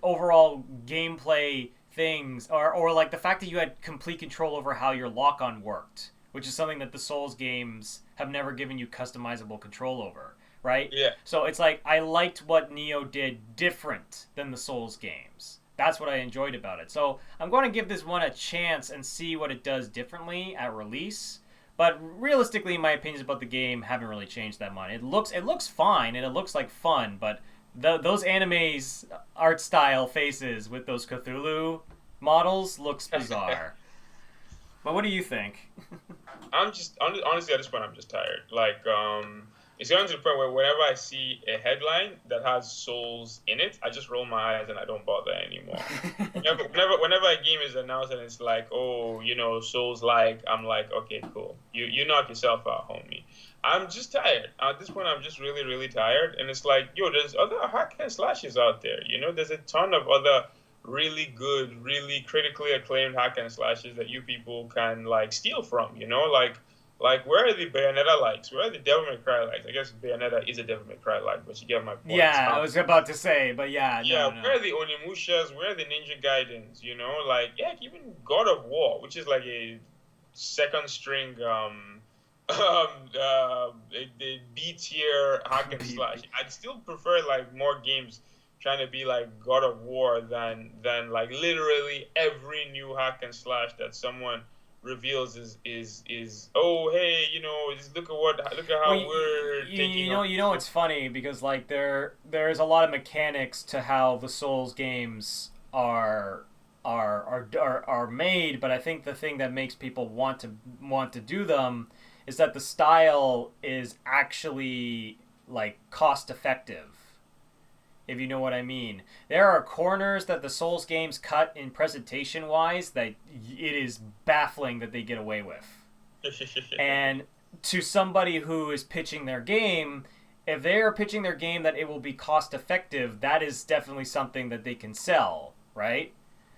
S1: overall gameplay things, or like the fact that you had complete control over how your lock-on worked, which is something that the Souls games have never given you customizable control over, right?
S2: Yeah.
S1: So it's like I liked what Nioh did different than the Souls games. That's what I enjoyed about it. So I'm going to give this one a chance and see what it does differently at release. But realistically, my opinions about the game haven't really changed that much. It looks fine and it looks like fun, but those anime's art style faces with those Cthulhu models looks bizarre. But what do you think?
S2: I'm just honestly at this point I'm just tired. Like it's gotten to the point where whenever I see a headline that has Souls in it, I just roll my eyes and I don't bother anymore. whenever a game is announced and it's like, oh, Souls like, I'm like, okay, cool. You knock yourself out, homie. I'm just tired. At this point, I'm just really, really tired. And it's like, there's other hack and slashes out there. There's a ton of other really good, really critically acclaimed hack and slashes that you people can like steal from. Like where are the Bayonetta likes? Where are the Devil May Cry likes? I guess Bayonetta is a Devil May Cry like, but you get my point.
S1: Yeah, I was about to say, but yeah.
S2: Yeah,
S1: no.
S2: Where are the Onimushas? Where are the Ninja Gaidens? Like even God of War, which is like a second string the B tier hack and slash. I'd still prefer like more games trying to be like God of War than like literally every new hack and slash that someone reveals is oh hey look at how we're taking
S1: it's funny because like there's a lot of mechanics to how the Souls games are made, but I think the thing that makes people want to do them is that the style is actually like cost effective, if you know what I mean. There are corners that the Souls games cut in presentation wise that it is baffling that they get away with. And to somebody who is pitching their game, if they are pitching their game that it will be cost effective, that is definitely something that they can sell, right?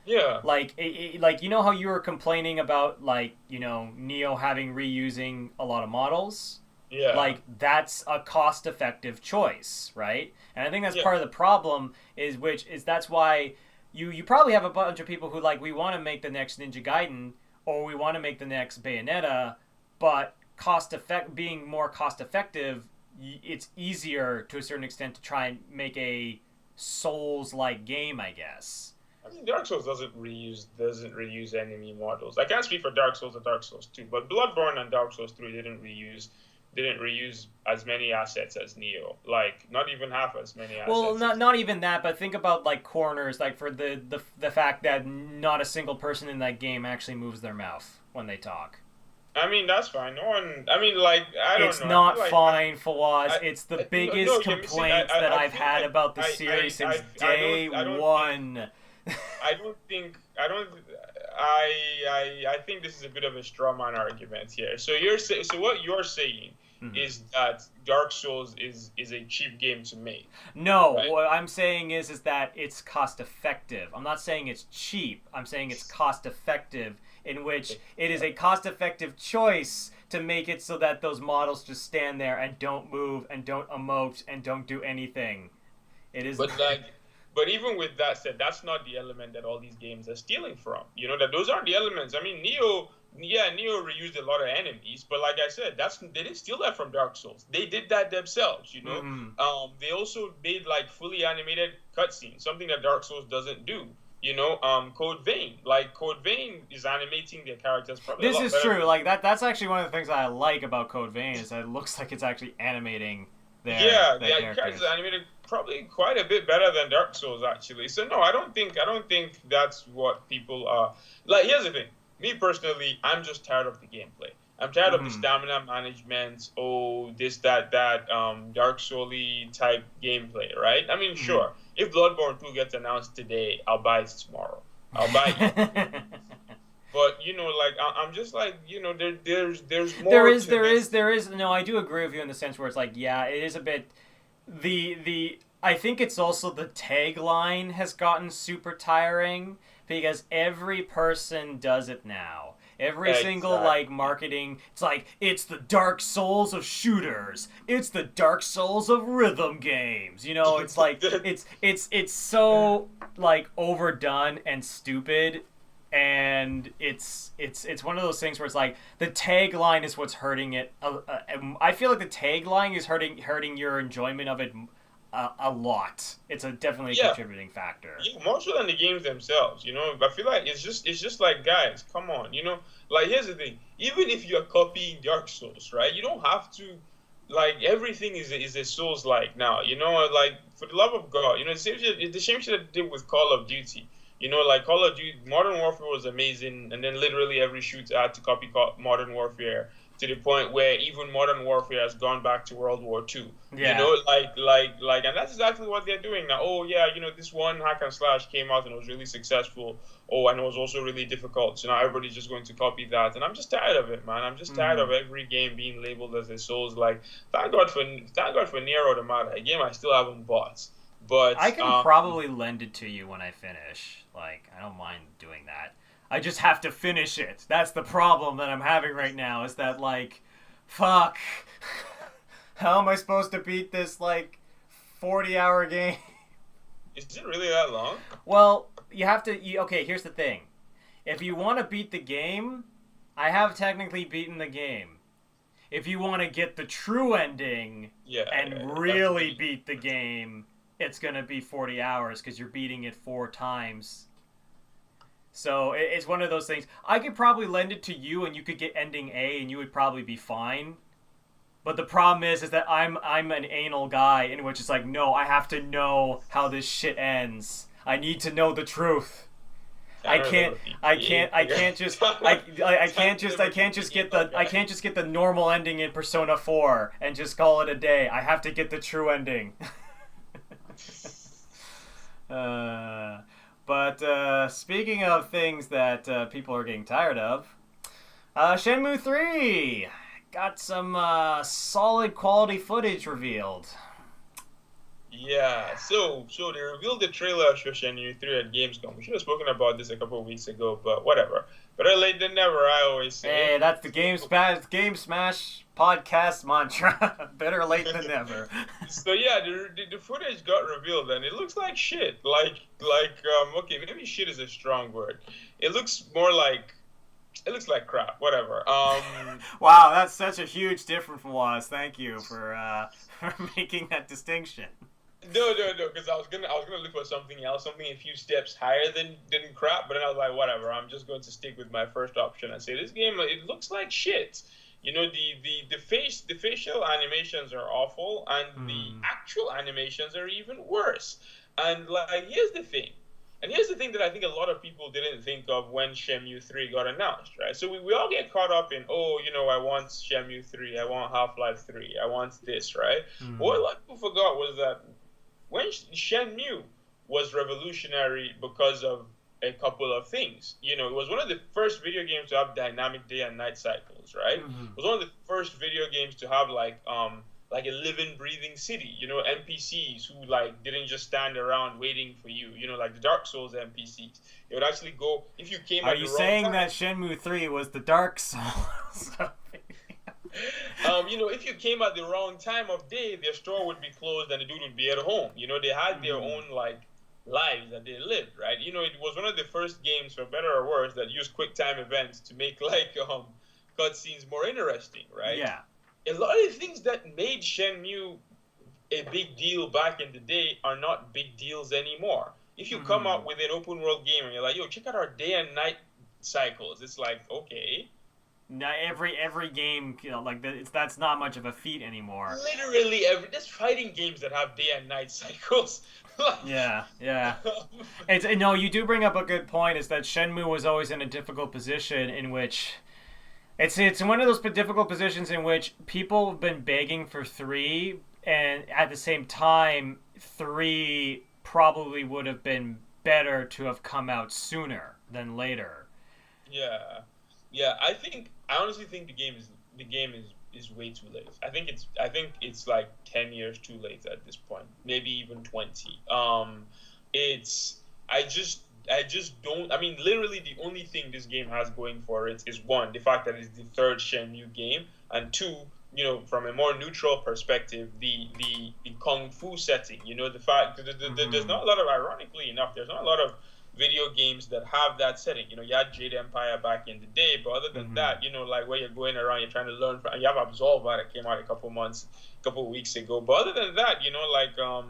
S2: Yeah.
S1: Like how you were complaining about Nioh having reusing a lot of models?
S2: Yeah.
S1: Like that's a cost-effective choice, right? And I think that's part of the problem is that's why you probably have a bunch of people who we want to make the next Ninja Gaiden or we want to make the next Bayonetta, but being more cost-effective, it's easier to a certain extent to try and make a Souls-like game, I guess.
S2: I mean, Dark Souls doesn't reuse enemy models. I can't speak for Dark Souls or Dark Souls 2, but Bloodborne and Dark Souls 3 didn't reuse as many assets as Nioh. Like, not even half as many assets.
S1: Well, not even that, but think about corners, for the fact that not a single person in that game actually moves their mouth when they talk.
S2: I mean, that's fine. I don't know.
S1: It's not fine, Fawaz. It's the biggest complaint that I've had about the series since day one.
S2: I I think this is a bit of a straw man argument here. So what you're saying is that Dark Souls is a cheap game to make.
S1: No,
S2: right?
S1: what I'm saying is that it's cost effective. I'm not saying it's cheap. I'm saying it's cost effective, in which it is a cost effective choice to make it so that those models just stand there and don't move and don't emote and don't do anything. It is.
S2: But even with that said, that's not the element that all these games are stealing from. You know, that those aren't the elements. I mean, Neo reused a lot of enemies, but like I said, they didn't steal that from Dark Souls. They did that themselves, you know. They also made like fully animated cutscenes, something that Dark Souls doesn't do. You know, Code Vein is animating their characters probably.
S1: This is true. Like that's actually one of the things I like about Code Vein is that it looks like it's actually animating their
S2: characters are animated probably quite a bit better than Dark Souls actually. So no, I don't think that's what people are like. Here's the thing. Me personally, I'm just tired of the gameplay. I'm tired of the stamina management. Oh, this, that, Dark Souls-y type gameplay, right? I mean, sure. If Bloodborne 2 gets announced today, I'll buy it tomorrow. I'll buy it. But you know, like I'm just like, you know, there's more.
S1: There is. No, I do agree with you in the sense where it's like, yeah, it is a bit. I think it's also the tagline has gotten super tiring because every person does it now. Every single like marketing, it's like it's the Dark Souls of shooters. It's the Dark Souls of rhythm games. You know, it's like it's so like overdone and stupid. And it's one of those things where it's like the tagline is what's hurting it. I feel like the tagline is hurting your enjoyment of it a lot. It's definitely a contributing factor.
S2: Yeah, more so than the games themselves. You know, I feel like it's just like, guys, come on. You know, like here's the thing. Even if you're copying Dark Souls, right? You don't have to. Like everything is a Souls like now. You know, like for the love of God, you know, it's the same shit I did with Call of Duty. You know, like Call of Duty, Modern Warfare was amazing, and then literally every shooter had to copy Modern Warfare to the point where even Modern Warfare has gone back to World War II.
S1: Yeah.
S2: You know, like, and that's exactly what they're doing now. Oh yeah, you know, this one hack and slash came out and it was really successful. Oh, and it was also really difficult. So now everybody's just going to copy that, and I'm just tired of it, man. I'm just tired of every game being labeled as a Souls. Like, thank God for Nier Automata, a game I still haven't bought. But
S1: I can probably lend it to you when I finish. Like, I don't mind doing that. I just have to finish it. That's the problem that I'm having right now, is that, like, fuck. How am I supposed to beat this, like, 40-hour game?
S2: Is it really that long?
S1: Well, you have to... Okay, here's the thing. If you want to beat the game, I have technically beaten the game. If you want to get the true ending really beat the game, it's going to be 40 hours because you're beating it 4 times. So it's one of those things. I could probably lend it to you and you could get ending A and you would probably be fine. But the problem is that I'm an anal guy in which it's like, no, I have to know how this shit ends. I need to know the truth. I can't just get the normal ending in Persona 4 and just call it a day. I have to get the true ending. But speaking of things that people are getting tired of, Shenmue 3 got some solid quality footage revealed.
S2: Yeah, so they revealed the trailer for Shenmue 3 at Gamescom. We should have spoken about this a couple of weeks ago, but whatever. Better late than never, I always say.
S1: Hey, that's the Game Smash podcast mantra. Better late than never.
S2: So yeah, the footage got revealed, and it looks like shit. Okay, maybe shit is a strong word. It looks like crap. Whatever.
S1: Wow, that's such a huge difference from us. Thank you for making that distinction.
S2: No, because I was gonna look for something else, something a few steps higher than crap, but then I was like, whatever, I'm just going to stick with my first option and say this game, it looks like shit. You know, the facial animations are awful, and the actual animations are even worse. And like, here's the thing that I think a lot of people didn't think of when Shenmue 3 got announced, right? So we all get caught up in, I want Shenmue 3, I want Half-Life 3, I want this, right? But what a lot of people forgot was that when Shenmue was revolutionary because of a couple of things. You know, it was one of the first video games to have dynamic day and night cycles, right?
S1: Mm-hmm.
S2: It was one of the first video games to have like a living, breathing city. You know, NPCs who like didn't just stand around waiting for you. You know, like the Dark Souls NPCs. They would actually go if you came.
S1: Are you saying that Shenmue 3 was the Dark Souls?
S2: You know, if you came at the wrong time of day, their store would be closed and the dude would be at home. You know, they had their own like lives that they lived, right? You know, it was one of the first games, for better or worse, that used quick time events to make like cutscenes more interesting, right?
S1: Yeah.
S2: A lot of the things that made Shenmue a big deal back in the day are not big deals anymore. If you come out with an open world game and you're like, yo, check out our day and night cycles, it's like, okay.
S1: Now every game, you know, like that's not much of a feat anymore.
S2: Literally there's fighting games that have day and night cycles.
S1: Yeah. No, you do bring up a good point. Is that Shenmue was always in a difficult position in which it's one of those difficult positions in which people have been begging for 3, and at the same time 3 probably would have been better to have come out sooner than later.
S2: Yeah. I honestly think the game is way too late. I think it's like 10 years too late at this point, maybe even 20. I just don't. I mean, literally, the only thing this game has going for it is, one, the fact that it's the third Shenmue game, and two, you know, from a more neutral perspective, the kung fu setting. You know, the fact that there's not a lot of, ironically enough, there's not a lot of video games that have that setting. You know, you had Jade Empire back in the day, but other than that, you know, like where you're going around, you're trying to learn from, and you have Absolver that came out a couple of weeks ago. But other than that, you know, like I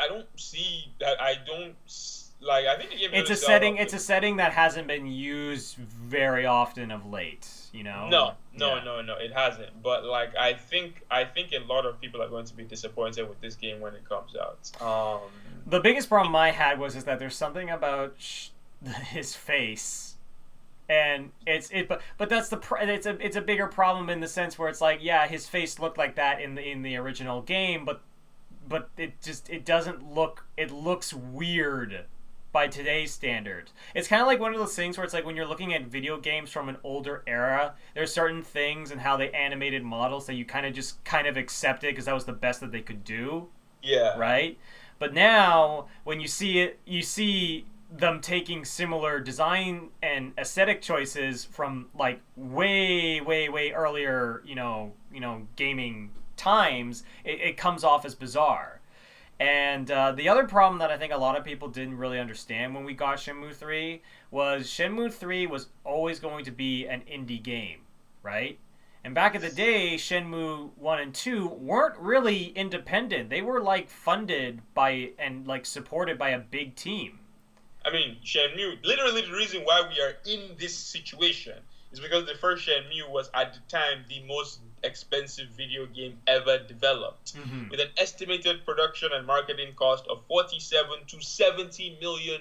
S2: don't see that. I think the game.
S1: It's a setting. It's a setting that hasn't been used very often of late. You know.
S2: No, it hasn't. But like, I think a lot of people are going to be disappointed with this game when it comes out.
S1: The biggest problem I had was that there's something about his face, and but that's it's a bigger problem in the sense where it's like, yeah, his face looked like that in the original game, but it doesn't look, it looks weird by today's standards. It's kind of like one of those things where it's like when you're looking at video games from an older era, there's certain things and how they animated models that you kind of accepted because that was the best that they could do.
S2: Yeah.
S1: Right? But now when you see it, you see them taking similar design and aesthetic choices from like way earlier, you know, gaming times. It comes off as bizarre. And the other problem that I think a lot of people didn't really understand when we got Shenmue 3 was Shenmue 3 was always going to be an indie game, right? And back in the day, Shenmue 1 and 2 weren't really independent. They were like funded by and like supported by a big team.
S2: I mean, Shenmue, literally the reason why we are in this situation is because the first Shenmue was at the time the most expensive video game ever developed, with an estimated production and marketing cost of $47 to $70 million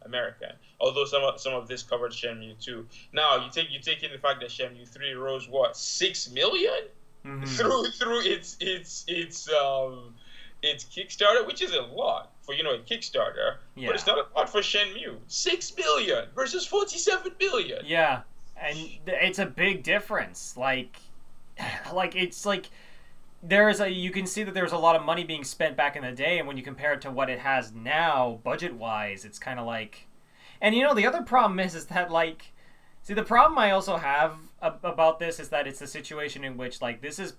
S2: American. Although some of this covered Shenmue 2. Now you take in the fact that Shenmue 3 rose what, $6 million through its Kickstarter, which is a lot for, you know, a Kickstarter, but it's not a lot for Shenmue. $6 million versus $47 million.
S1: Yeah. And it's a big difference. Like it's like you can see that there's a lot of money being spent back in the day, and when you compare it to what it has now, budget-wise, it's kind of like, and you know, the other problem is that like, see, the problem I also have about this is that it's a situation in which like this is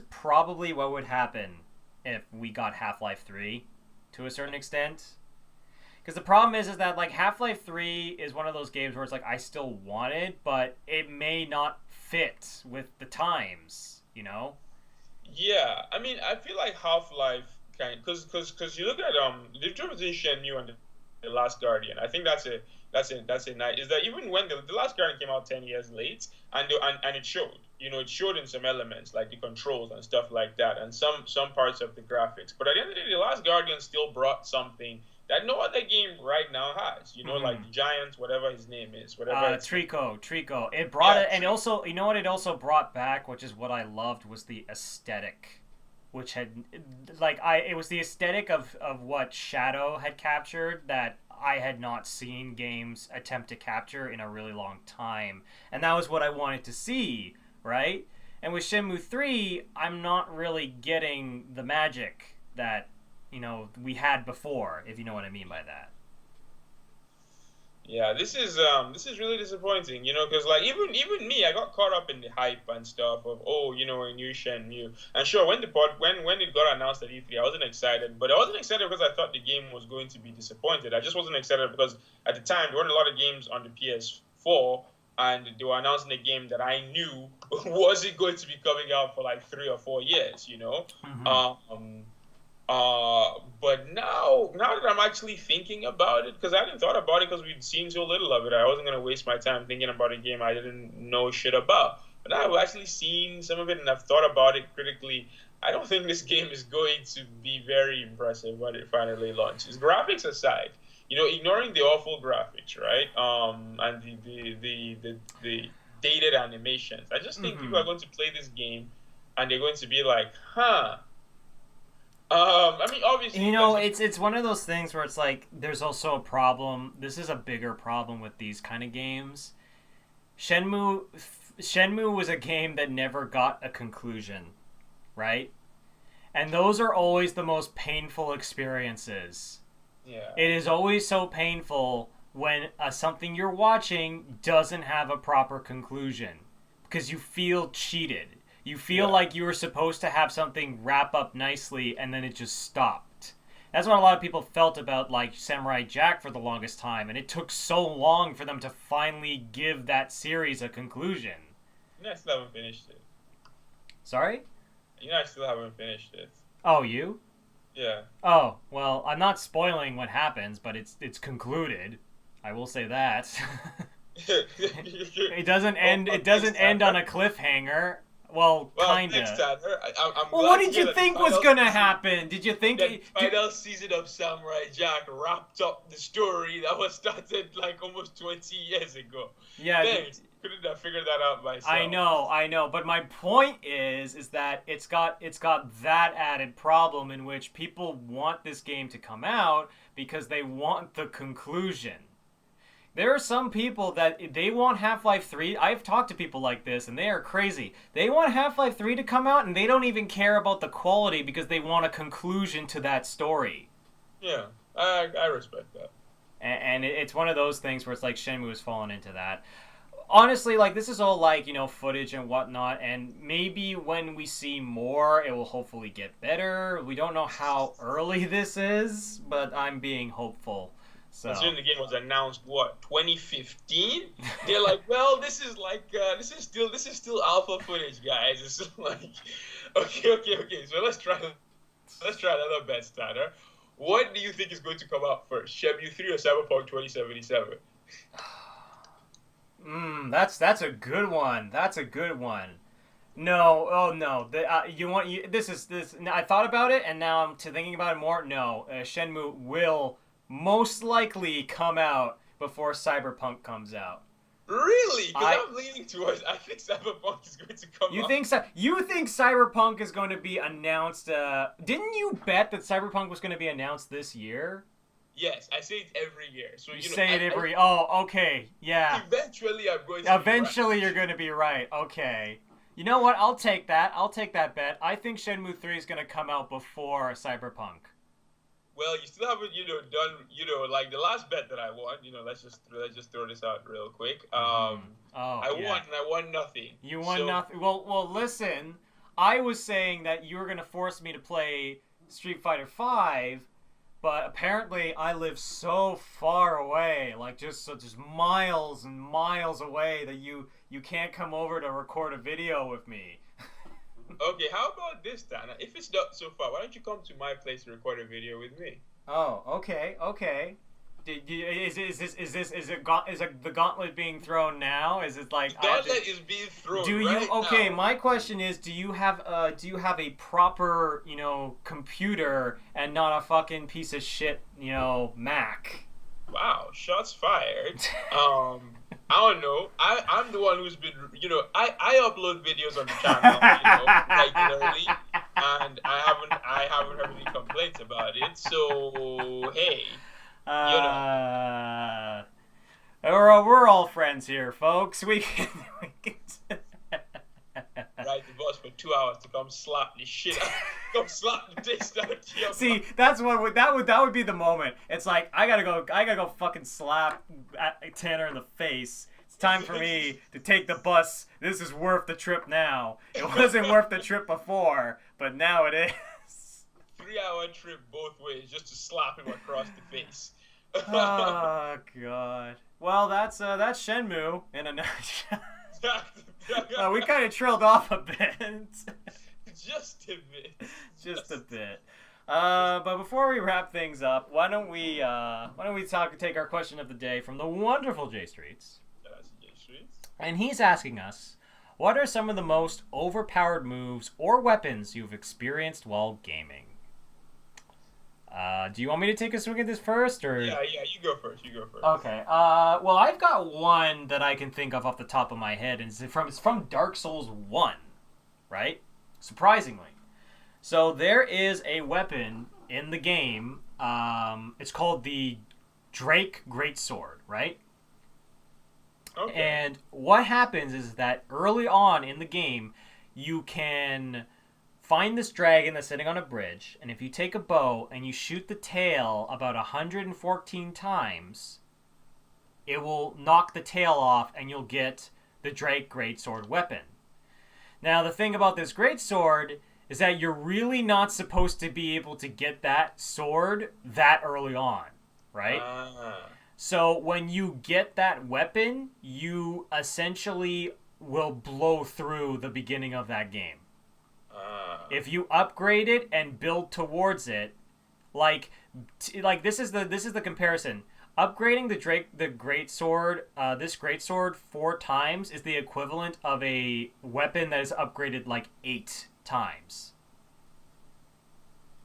S1: probably what would happen if we got Half-Life 3 to a certain extent. Because the problem is that like Half-Life 3 is one of those games where it's like I still want it, but it may not fit with the times, you know?
S2: Yeah, I mean, I feel like Half-Life because you look at the difference between Shenmue and the Last Guardian. I think that's a nice, is that even when the Last Guardian came out 10 years late, and it showed, you know, it showed in some elements like the controls and stuff like that, and some parts of the graphics. But at the end of the day, the Last Guardian still brought something that no other game right now has, you know, like the Giant, whatever his name is, whatever.
S1: Trico. It brought it, and also, you know what it also brought back, which is what I loved, was the aesthetic. which had it was the aesthetic of what Shadow had captured that I had not seen games attempt to capture in a really long time, and that was what I wanted to see, right? And with Shenmue 3, I'm not really getting the magic that we had before, if you know what I mean by that.
S2: Yeah, this is really disappointing, because like even me, I got caught up in the hype and stuff of a new Shenmue. And sure, when it got announced at E3, I wasn't excited, but I wasn't excited because I thought the game was going to be disappointed. I just wasn't excited because at the time there weren't a lot of games on the PS4, and they were announcing a game that I knew wasn't going to be coming out for like 3 or 4 years,
S1: Mm-hmm.
S2: But now that I'm actually thinking about it, because I hadn't thought about it because we'd seen so little of it, I wasn't going to waste my time thinking about a game I didn't know shit about. But now I've actually seen some of it and I've thought about it critically. I don't think this game is going to be very impressive when it finally launches. Graphics aside, ignoring the awful graphics, right? And the dated animations. I just think people are going to play this game and they're going to be like, huh. I mean, obviously,
S1: it's one of those things where it's like there's also a problem. This is a bigger problem with these kind of games. Shenmue was a game that never got a conclusion, right? And those are always the most painful experiences.
S2: Yeah.
S1: It is always so painful when something you're watching doesn't have a proper conclusion because you feel cheated. You feel like you were supposed to have something wrap up nicely and then it just stopped. That's what a lot of people felt about like Samurai Jack for the longest time, and it took so long for them to finally give that series a conclusion.
S2: I still haven't finished it.
S1: Sorry?
S2: I still haven't finished it.
S1: Oh, you?
S2: Yeah.
S1: Oh, well, I'm not spoiling what happens, but it's concluded. I will say that. It doesn't end on a cliffhanger. Well, kinda.
S2: Well,
S1: what did you think was gonna happen? Did you think
S2: the final season of Samurai Jack wrapped up the story that was started like almost 20 years ago?
S1: Yeah.
S2: Couldn't have figured that out myself.
S1: I know. But my point is that it's got that added problem in which people want this game to come out because they want the conclusion. There are some people that they want Half-Life 3. I've talked to people like this, and they are crazy. They want Half-Life 3 to come out, and they don't even care about the quality because they want a conclusion to that story.
S2: Yeah, I respect that.
S1: And it's one of those things where it's like Shenmue has fallen into that. Honestly, like, this is all, like, footage and whatnot, and maybe when we see more, it will hopefully get better. We don't know how early this is, but I'm being hopeful. So.
S2: Considering the game was announced 2015, they're like, well, this is still alpha footage, guys. It's like, okay. So let's try another bet, Tanner. What do you think is going to come out first, Shenmue 3 or Cyberpunk 2077?
S1: That's a good one. No, I thought about it, and now I'm thinking about it more. No, Shenmue will most likely come out before Cyberpunk comes out.
S2: Really? Because I'm leaning towards, I think Cyberpunk is going to come out.
S1: You think Cyberpunk is going to be announced, didn't you bet that Cyberpunk was going to be announced this year?
S2: Yes, I say it every year. So
S1: okay, yeah.
S2: Eventually I'm going to
S1: Eventually you're going to be right, okay. You know what, I'll take that bet. I think Shenmue 3 is going to come out before Cyberpunk.
S2: Well, you still haven't, done, like the last bet that I won. Let's just throw this out real quick. I won nothing.
S1: You won nothing. Well, listen. I was saying that you were gonna force me to play Street Fighter V, but apparently I live so far away, like just miles and miles away, that you can't come over to record a video with me.
S2: Okay, how about this, Dana? If it's not so far, why don't you come to my place to record a video with me?
S1: Oh, okay. Is the gauntlet being thrown now? Is it like
S2: the gauntlet is being thrown now.
S1: My question is, do you have a proper, computer and not a fucking piece of shit, Mac?
S2: Wow, shots fired. I don't know. I'm the one who's been, I upload videos on the channel, regularly. and I haven't heard any complaints about it. So hey, you know,
S1: Uh, we're all friends here, folks. We can
S2: ride the bus for 2 hours to come slap the shit out, come slap the taste out of your
S1: see.
S2: mouth.
S1: That's what that would be the moment. It's like I gotta go fucking slap Tanner in the face. It's time for me to take the bus. This is worth the trip now. It wasn't worth the trip before, but now it is.
S2: 3 hour trip both ways just to slap him across the face.
S1: Oh god. Well, that's Shenmue in a nutshell. We kind of trailed off a bit.
S2: Just a bit.
S1: Just a bit. But before we wrap things up, why don't we take our question of the day from the wonderful J Streets,
S2: That's J Streets.
S1: and he's asking us, what are some of the most overpowered moves or weapons you've experienced while gaming? Do you want me to take a swing at this first, or?
S2: Yeah, you go first.
S1: Okay. Well, I've got one that I can think of off the top of my head, and it's from Dark Souls 1, right? Surprisingly. So there is a weapon in the game. It's called the Drake Greatsword, right?
S2: Okay.
S1: And what happens is that early on in the game, you can find this dragon that's sitting on a bridge, and if you take a bow and you shoot the tail about 114 times, it will knock the tail off and you'll get the Drake Greatsword weapon. Now, the thing about this Greatsword is that you're really not supposed to be able to get that sword that early on, right? So when you get that weapon, you essentially will blow through the beginning of that game. If you upgrade it and build towards it, like this is the comparison. Upgrading the Greatsword, this Greatsword 4 times is the equivalent of a weapon that is upgraded like 8 times.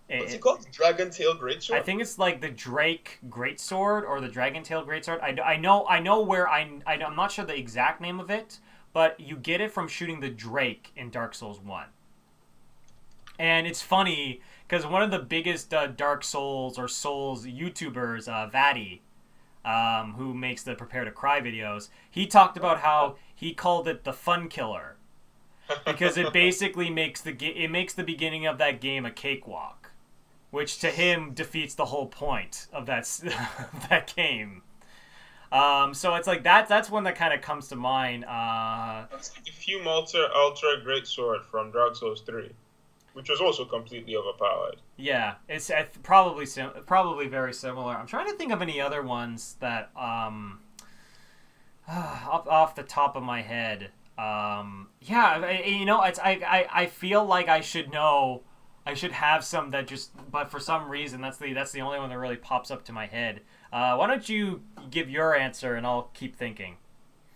S2: What's it called? Dragon Tail Greatsword?
S1: I think it's like the Drake Greatsword or the Dragon Tail Greatsword. I know where I'm not sure the exact name of it, but you get it from shooting the Drake in Dark Souls 1. And it's funny because one of the biggest Dark Souls or Souls YouTubers, Vatty, who makes the Prepare to Cry videos, he talked about how he called it the fun killer because it basically makes the beginning of that game a cakewalk, which to him defeats the whole point of that game. So it's like that's one that kind of comes to mind.
S2: It's like the Fume Ultra Greatsword from Dark Souls 3. Which was also completely overpowered.
S1: Yeah, it's probably very similar. I'm trying to think of any other ones that off the top of my head. I feel like I should know. I should have some that but for some reason that's the only one that really pops up to my head. Why don't you give your answer and I'll keep thinking.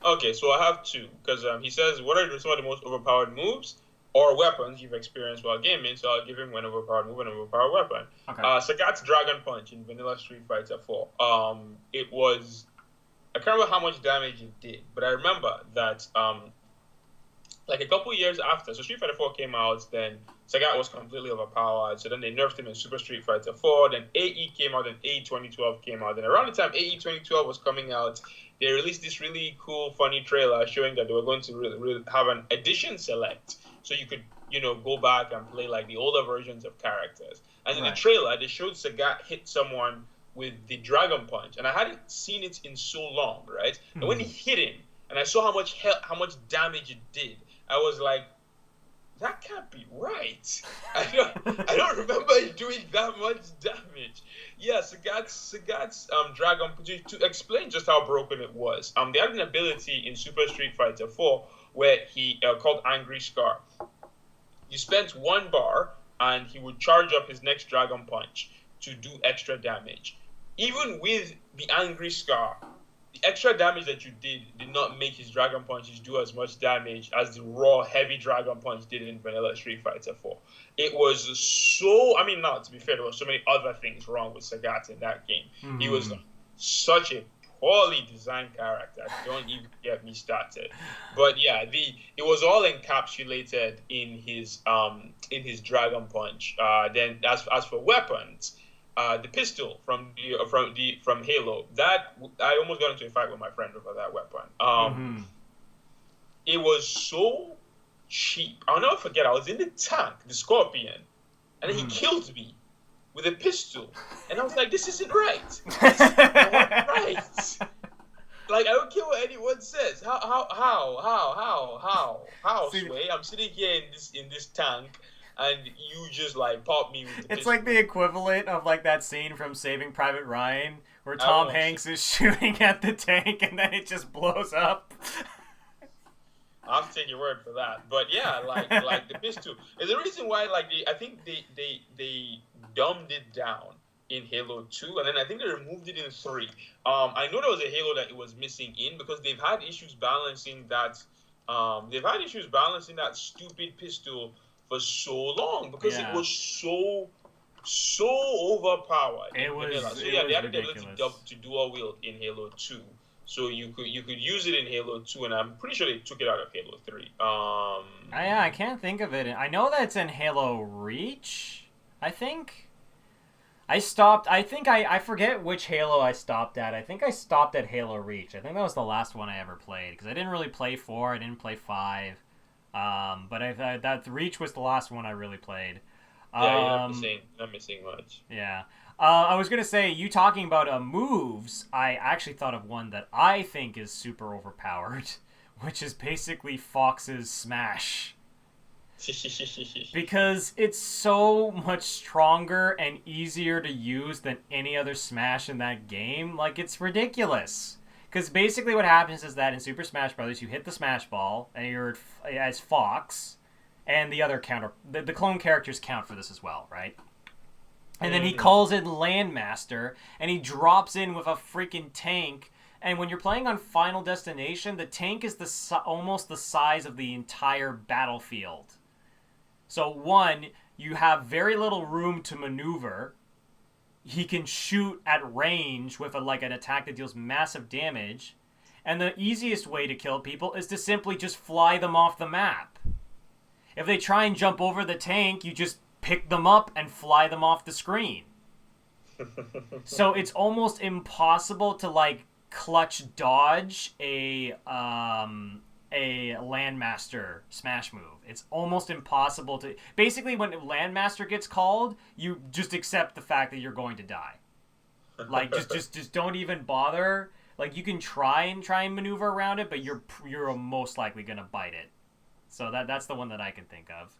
S2: Okay, so I have two because he says, "What are some of the most overpowered moves or weapons you've experienced while gaming?" So I'll give him one overpowered move and an overpowered weapon.
S1: Okay.
S2: Sagat's Dragon Punch in Vanilla Street Fighter 4. It was, I can't remember how much damage it did, but I remember that like a couple years after, so Street Fighter 4 came out, then Sagat was completely overpowered. So then they nerfed him in Super Street Fighter 4. Then AE came out, and AE 2012 came out. And around the time AE 2012 was coming out, they released this really cool, funny trailer showing that they were going to really have an edition select. So you could, go back and play like the older versions of characters. And in the trailer, they showed Sagat hit someone with the Dragon Punch. And I hadn't seen it in so long, right? Mm-hmm. And when he hit him, and I saw how much damage it did, I was like, that can't be right. I don't remember it doing that much damage. Yeah, Sagat's Dragon Punch, to explain just how broken it was. They had an ability in Super Street Fighter 4 where he called Angry Scar. You spent 1 bar and he would charge up his next Dragon Punch to do extra damage. Even with the Angry Scar, the extra damage that you did not make his Dragon Punches do as much damage as the raw heavy Dragon Punch did in Vanilla Street Fighter 4. It was to be fair, there were so many other things wrong with Sagat in that game. Mm-hmm. He was such a poorly designed character. Don't even get me started. But yeah, it was all encapsulated in his Dragon Punch. Then as for weapons, the pistol from Halo, that I almost got into a fight with my friend over that weapon. It was so cheap. I'll never forget. I was in the tank, the Scorpion, and he killed me with a pistol, and I was like, "This isn't right. This is not right." Like, I don't care what anyone says. How, Sway? I'm sitting here in this tank, and you just like pop me with the
S1: It's
S2: pistol.
S1: like the equivalent of like that scene from Saving Private Ryan where Tom Hanks is shooting at the tank and then it just blows up.
S2: I'll take your word for that. But yeah, like the pistol. There's a reason why I think they dumbed it down in Halo 2, and then I think they removed it in 3. I know there was a Halo that it was missing in because they've had issues balancing that. They've had issues balancing that stupid pistol for so long because it was so overpowered.
S1: It was.
S2: So
S1: it
S2: yeah,
S1: was
S2: they had the
S1: ridiculous.
S2: ability to dual wield in Halo 2. So you could use it in Halo 2, and I'm pretty sure they took it out of Halo 3.
S1: I can't think of it. I know that it's in Halo Reach, I think. I forget which Halo I stopped at. I think I stopped at Halo Reach. I think that was the last one I ever played, because I didn't really play 4, I didn't play 5. But that Reach was the last one I really played.
S2: Yeah, you're not missing much.
S1: Yeah. I was going to say, you talking about moves, I actually thought of one that I think is super overpowered, which is basically Fox's Smash. Because it's so much stronger and easier to use than any other Smash in that game. Like, it's ridiculous. Because basically what happens is that in Super Smash Bros., you hit the Smash Ball, and you're as Fox, and the other the clone characters count for this as well, right? And then he calls in Landmaster, and he drops in with a freaking tank. And when you're playing on Final Destination, the tank is almost the size of the entire battlefield. So one, you have very little room to maneuver. He can shoot at range with an attack that deals massive damage. And the easiest way to kill people is to simply just fly them off the map. If they try and jump over the tank, you just pick them up and fly them off the screen. So it's almost impossible to clutch dodge a Landmaster Smash move. It's almost impossible to. Basically, when Landmaster gets called, you just accept the fact that you're going to die. Just don't even bother. You can try and maneuver around it, but you're most likely gonna bite it. So that's the one that I can think of.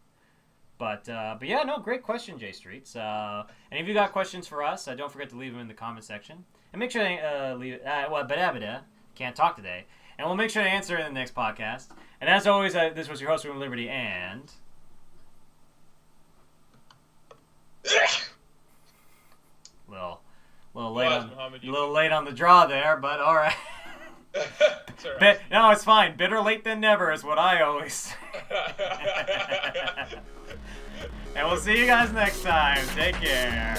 S1: But yeah, no, great question, J Streets. And if you got questions for us, don't forget to leave them in the comment section. And make sure to leave can't talk today. And we'll make sure to answer in the next podcast. And as always, this was your host, Room Liberty, and... little late on the draw there, but all right.
S2: It's all right.
S1: No, it's fine. Better late than never is what I always say. And we'll see you guys next time. Take care.